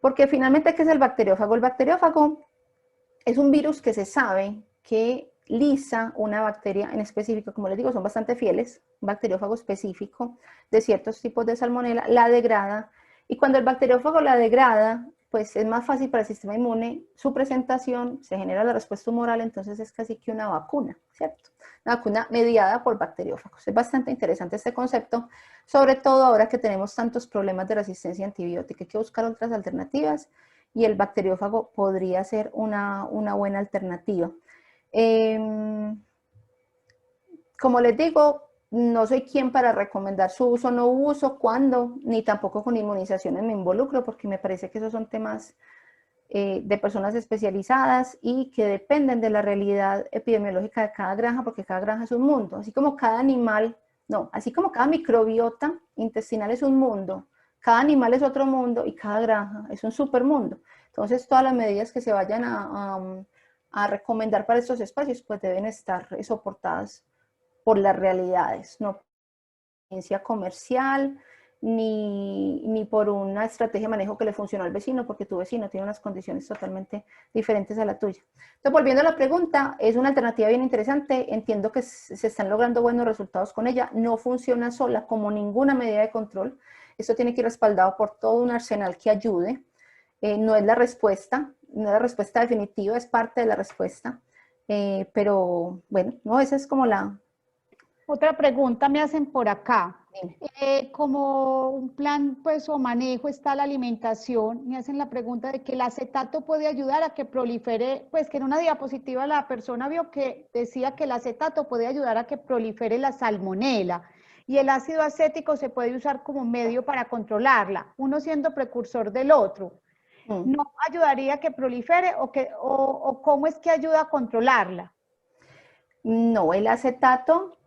porque finalmente, ¿qué es el bacteriófago? El bacteriófago es un virus que se sabe que lisa una bacteria en específico, como les digo, son bastante fieles, un bacteriófago específico de ciertos tipos de salmonela, la degrada, y cuando el bacteriófago la degrada, pues es más fácil para el sistema inmune su presentación, se genera la respuesta humoral, entonces es casi que una vacuna, ¿cierto? Una vacuna mediada por bacteriófagos. Es bastante interesante este concepto, sobre todo ahora que tenemos tantos problemas de resistencia antibiótica, hay que buscar otras alternativas y el bacteriófago podría ser una buena alternativa. como les digo, no soy quien para recomendar su uso o no uso, cuándo, ni tampoco con inmunizaciones me involucro, porque me parece que esos son temas de personas especializadas y que dependen de la realidad epidemiológica de cada granja, porque cada granja es un mundo, así como cada animal, no, así como cada microbiota intestinal es un mundo, cada animal es otro mundo y cada granja es un supermundo. Entonces, todas las medidas que se vayan a recomendar para estos espacios, pues deben estar soportadas por las realidades, no por ciencia comercial, ni por una estrategia de manejo que le funcionó al vecino, porque tu vecino tiene unas condiciones totalmente diferentes a la tuya. Entonces, volviendo a la pregunta, es una alternativa bien interesante, entiendo que se están logrando buenos resultados con ella, no funciona sola como ninguna medida de control, esto tiene que ir respaldado por todo un arsenal que ayude, no es la respuesta, no es la respuesta definitiva, es parte de la respuesta, pero bueno, no, esa es como la...
Otra pregunta me hacen por acá. Como un plan pues o manejo está la alimentación, me hacen la pregunta de que el acetato puede ayudar a que prolifere, pues que en una diapositiva la persona vio que decía que el acetato puede ayudar a que prolifere la salmonela y el ácido acético se puede usar como medio para controlarla, uno siendo precursor del otro. ¿No ayudaría a que prolifere o cómo es que ayuda a controlarla?
No, el acetato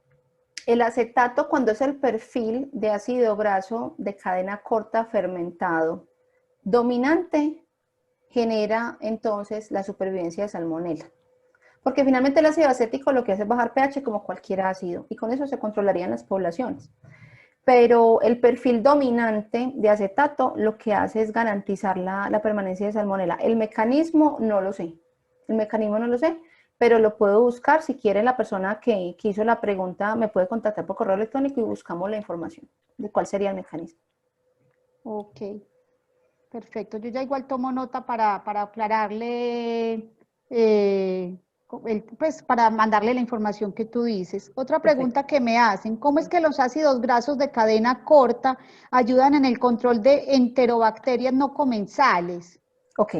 cuando es el perfil de ácido graso de cadena corta fermentado dominante, genera entonces la supervivencia de salmonela. Porque finalmente el ácido acético lo que hace es bajar pH como cualquier ácido y con eso se controlarían las poblaciones. Pero el perfil dominante de acetato lo que hace es garantizar la permanencia de salmonela. El mecanismo no lo sé, pero lo puedo buscar. Si quiere, la persona que hizo la pregunta me puede contactar por correo electrónico y buscamos la información de cuál sería el mecanismo.
Ok, perfecto. Yo ya igual tomo nota para aclararle, pues para mandarle la información que tú dices. Otra pregunta
Perfecto.
que me hacen, ¿cómo es que los ácidos grasos de cadena corta ayudan en el control de enterobacterias no comensales?
Ok.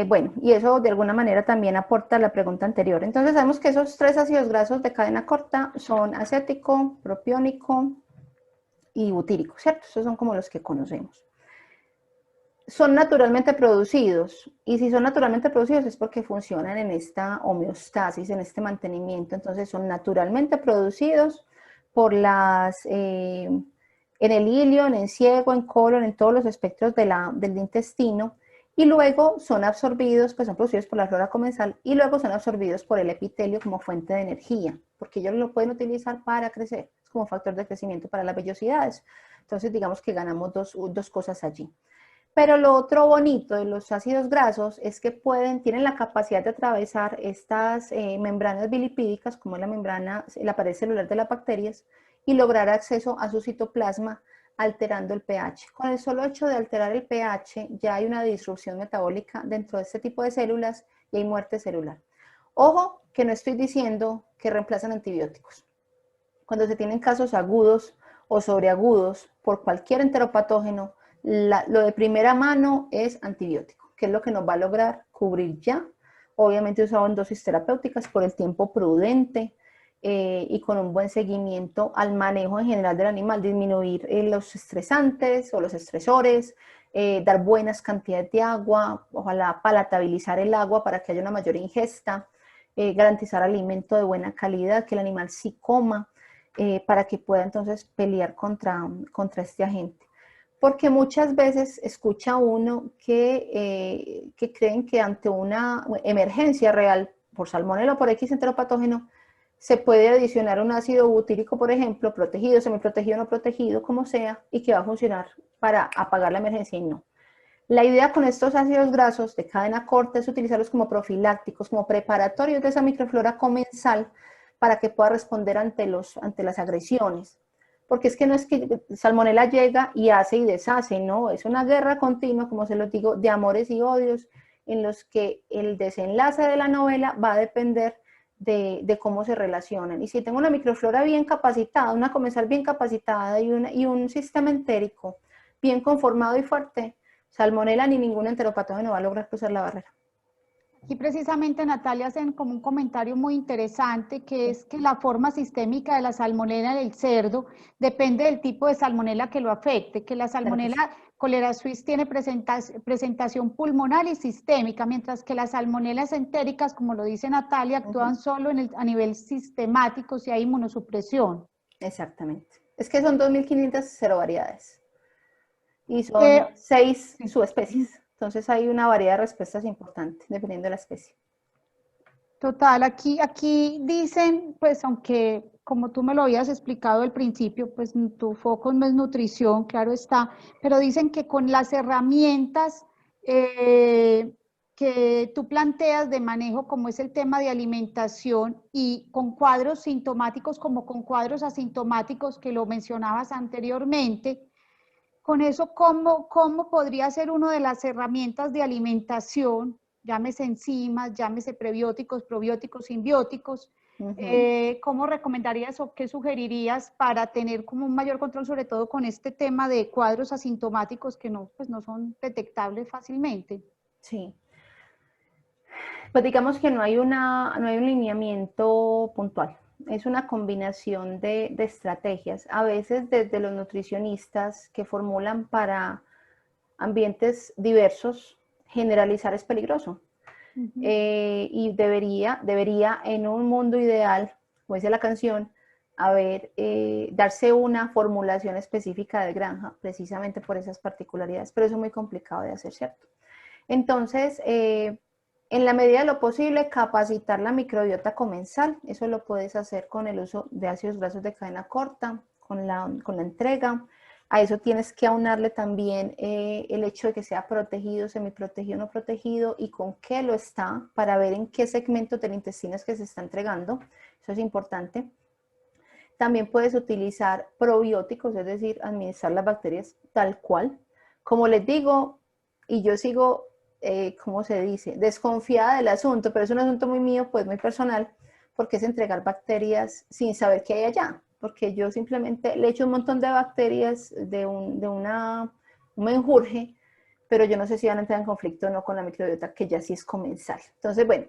Bueno, y eso de alguna manera también aporta a la pregunta anterior. Entonces sabemos que esos tres ácidos grasos de cadena corta son acético, propiónico y butírico, ¿cierto? Esos son como los que conocemos. Son naturalmente producidos, y si son naturalmente producidos es porque funcionan en esta homeostasis, en este mantenimiento. Entonces son naturalmente producidos por en el ilio, en el ciego, en colon, en todos los espectros del intestino, y luego son absorbidos, pues son producidos por la flora comensal, y luego son absorbidos por el epitelio como fuente de energía, porque ellos lo pueden utilizar para crecer, es como factor de crecimiento para las vellosidades. Entonces digamos que ganamos dos cosas allí. Pero lo otro bonito de los ácidos grasos es que tienen la capacidad de atravesar estas membranas bilipídicas, como es la pared celular de las bacterias, y lograr acceso a su citoplasma alterando el pH. Con el solo hecho de alterar el pH ya hay una disrupción metabólica dentro de este tipo de células y hay muerte celular. Ojo, que no estoy diciendo que reemplazan antibióticos. Cuando se tienen casos agudos o sobreagudos por cualquier enteropatógeno, lo de primera mano es antibiótico, que es lo que nos va a lograr cubrir ya, obviamente usado en dosis terapéuticas por el tiempo prudente y con un buen seguimiento al manejo en general del animal, disminuir los estresantes o los estresores, dar buenas cantidades de agua, ojalá palatabilizar el agua para que haya una mayor ingesta, garantizar alimento de buena calidad, que el animal sí coma, para que pueda entonces pelear contra este agente. Porque muchas veces escucha uno que creen que ante una emergencia real por salmonela o por X enteropatógeno, se puede adicionar un ácido butírico, por ejemplo, protegido, semiprotegido, no protegido, como sea, y que va a funcionar para apagar la emergencia y no. La idea con estos ácidos grasos de cadena corta es utilizarlos como profilácticos, como preparatorios de esa microflora comensal para que pueda responder ante las agresiones. Porque es que no es que Salmonella llega y hace y deshace, no, es una guerra continua, como se los digo, de amores y odios, en los que el desenlace de la novela va a depender de cómo se relacionan. Y si tengo una microflora bien capacitada, una comensal bien capacitada y un sistema entérico bien conformado y fuerte, Salmonella ni ningún enteropatógeno va a lograr cruzar la barrera.
Aquí precisamente Natalia hacen como un comentario muy interesante, que es que la forma sistémica de la salmonela del cerdo depende del tipo de salmonela que lo afecte, que la
Claro que sí.
salmonela cholera suis tiene presentación pulmonar y sistémica, mientras que las salmonelas entéricas, como lo dice Natalia, actúan
Ujú.
solo a nivel sistemático si hay inmunosupresión.
Exactamente. Es que son 2.500 serovariedades y
Eh,
son 6
sí.
subespecies. Entonces hay una variedad de respuestas importante dependiendo de la especie.
Total, aquí dicen, pues aunque como tú me lo habías explicado al principio, pues tu foco no es nutrición, claro está, pero dicen que con las herramientas que tú planteas de manejo, como es el tema de alimentación y con cuadros sintomáticos como con cuadros asintomáticos que lo mencionabas anteriormente, con eso, ¿cómo podría ser una de las herramientas de alimentación, llámese enzimas, llámese prebióticos, probióticos, simbióticos?
Ujú.
¿Cómo recomendarías o qué sugerirías para tener como un mayor control, sobre todo con este tema de cuadros asintomáticos que no, pues no son detectables fácilmente?
Sí. Pues digamos que no hay un lineamiento puntual. Es una combinación de estrategias, a veces desde los nutricionistas que formulan para ambientes diversos, generalizar es peligroso.
Uh -huh.
Y debería en un mundo ideal, como dice la canción, darse una formulación específica de granja, precisamente por esas particularidades, pero eso es muy complicado de hacer, ¿cierto? Entonces, en la medida de lo posible, capacitar la microbiota comensal, eso lo puedes hacer con el uso de ácidos grasos de cadena corta, con la entrega. A eso tienes que aunarle también el hecho de que sea protegido, semiprotegido, no protegido y con qué lo está para ver en qué segmento del intestino es que se está entregando. Eso es importante. También puedes utilizar probióticos, es decir, administrar las bacterias tal cual. Como les digo, y yo sigo, ¿cómo se dice? Desconfiada del asunto, pero es un asunto muy mío, pues muy personal, porque es entregar bacterias sin saber qué hay allá. Porque yo simplemente le echo un montón de bacterias un menjurje, pero yo no sé si van a entrar en conflicto o no con la microbiota, que ya sí es comensal. Entonces, bueno,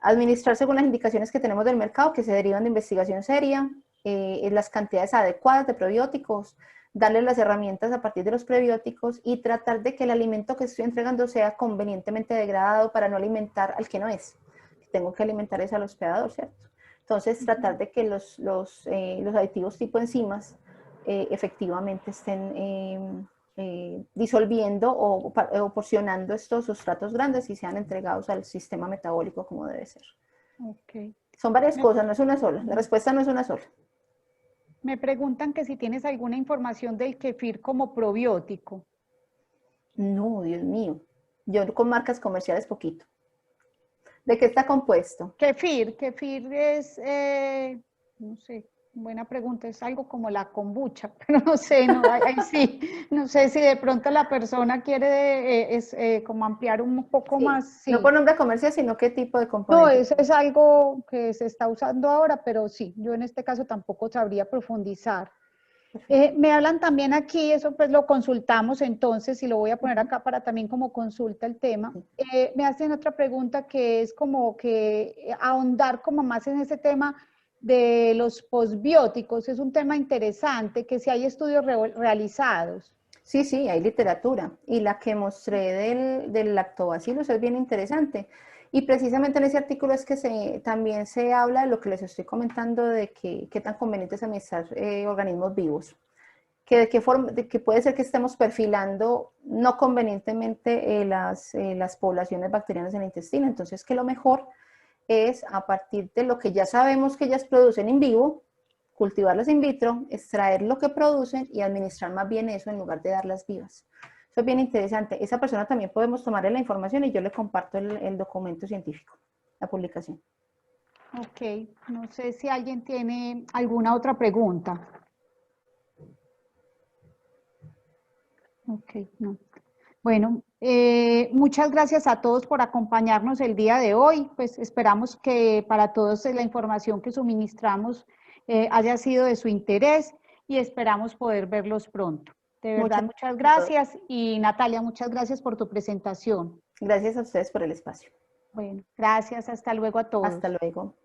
administrar según las indicaciones que tenemos del mercado, que se derivan de investigación seria, las cantidades adecuadas de probióticos, darle las herramientas a partir de los prebióticos y tratar de que el alimento que estoy entregando sea convenientemente degradado para no alimentar al que no es. Tengo que alimentar es al hospedador, ¿cierto? Entonces, tratar de que los aditivos tipo enzimas efectivamente estén disolviendo o porcionando estos sustratos grandes y sean entregados al sistema metabólico como debe ser.
Okay.
Son varias
Me,
cosas, no es una sola. La respuesta no es una sola.
me preguntan que si tienes alguna información del kefir como probiótico.
No, Dios mío. Yo con marcas comerciales poquito. ¿De qué está compuesto?
Kefir es, no sé, buena pregunta, es algo como la kombucha, pero no sé, no, ahí sí, no sé si de pronto la persona quiere como ampliar un poco
Sí,
más,
no
sí.
por nombre comercial, sino qué tipo de
No,
componente.
eso es algo que se está usando ahora, pero sí, yo en este caso tampoco sabría profundizar.
Perfecto.
Me hablan también aquí, eso pues lo consultamos entonces y lo voy a poner
Uh-huh.
acá para también como consulta el tema.
Sí.
Me hacen otra pregunta que es como que ahondar como más en ese tema de los posbióticos. Es un tema interesante que si hay estudios realizados.
Sí, sí, hay literatura. Y la que mostré del lactobacillus es bien interesante. Y precisamente en ese artículo es que también se habla de lo que les estoy comentando de qué tan conveniente es administrar organismos vivos. Que de qué forma, de que puede ser que estemos perfilando no convenientemente las poblaciones bacterianas en el intestino. Entonces, que lo mejor es a partir de lo que ya sabemos que ellas producen en vivo, cultivarlas in vitro, extraer lo que producen y administrar más bien eso en lugar de darlas vivas. Eso es bien interesante. Esa persona también podemos tomarle la información y yo le comparto el documento científico, la publicación.
Ok, no sé si alguien tiene alguna otra pregunta. Ok, no. Bueno, muchas gracias a todos por acompañarnos el día de hoy. Pues esperamos que para todos la información que suministramos haya sido de su interés y esperamos poder verlos pronto. De verdad,
Muchas
muchas
gracias a todos.
gracias y Natalia, muchas gracias por tu presentación.
Gracias a ustedes por el espacio.
Bueno, gracias. Hasta luego a todos.
Hasta luego.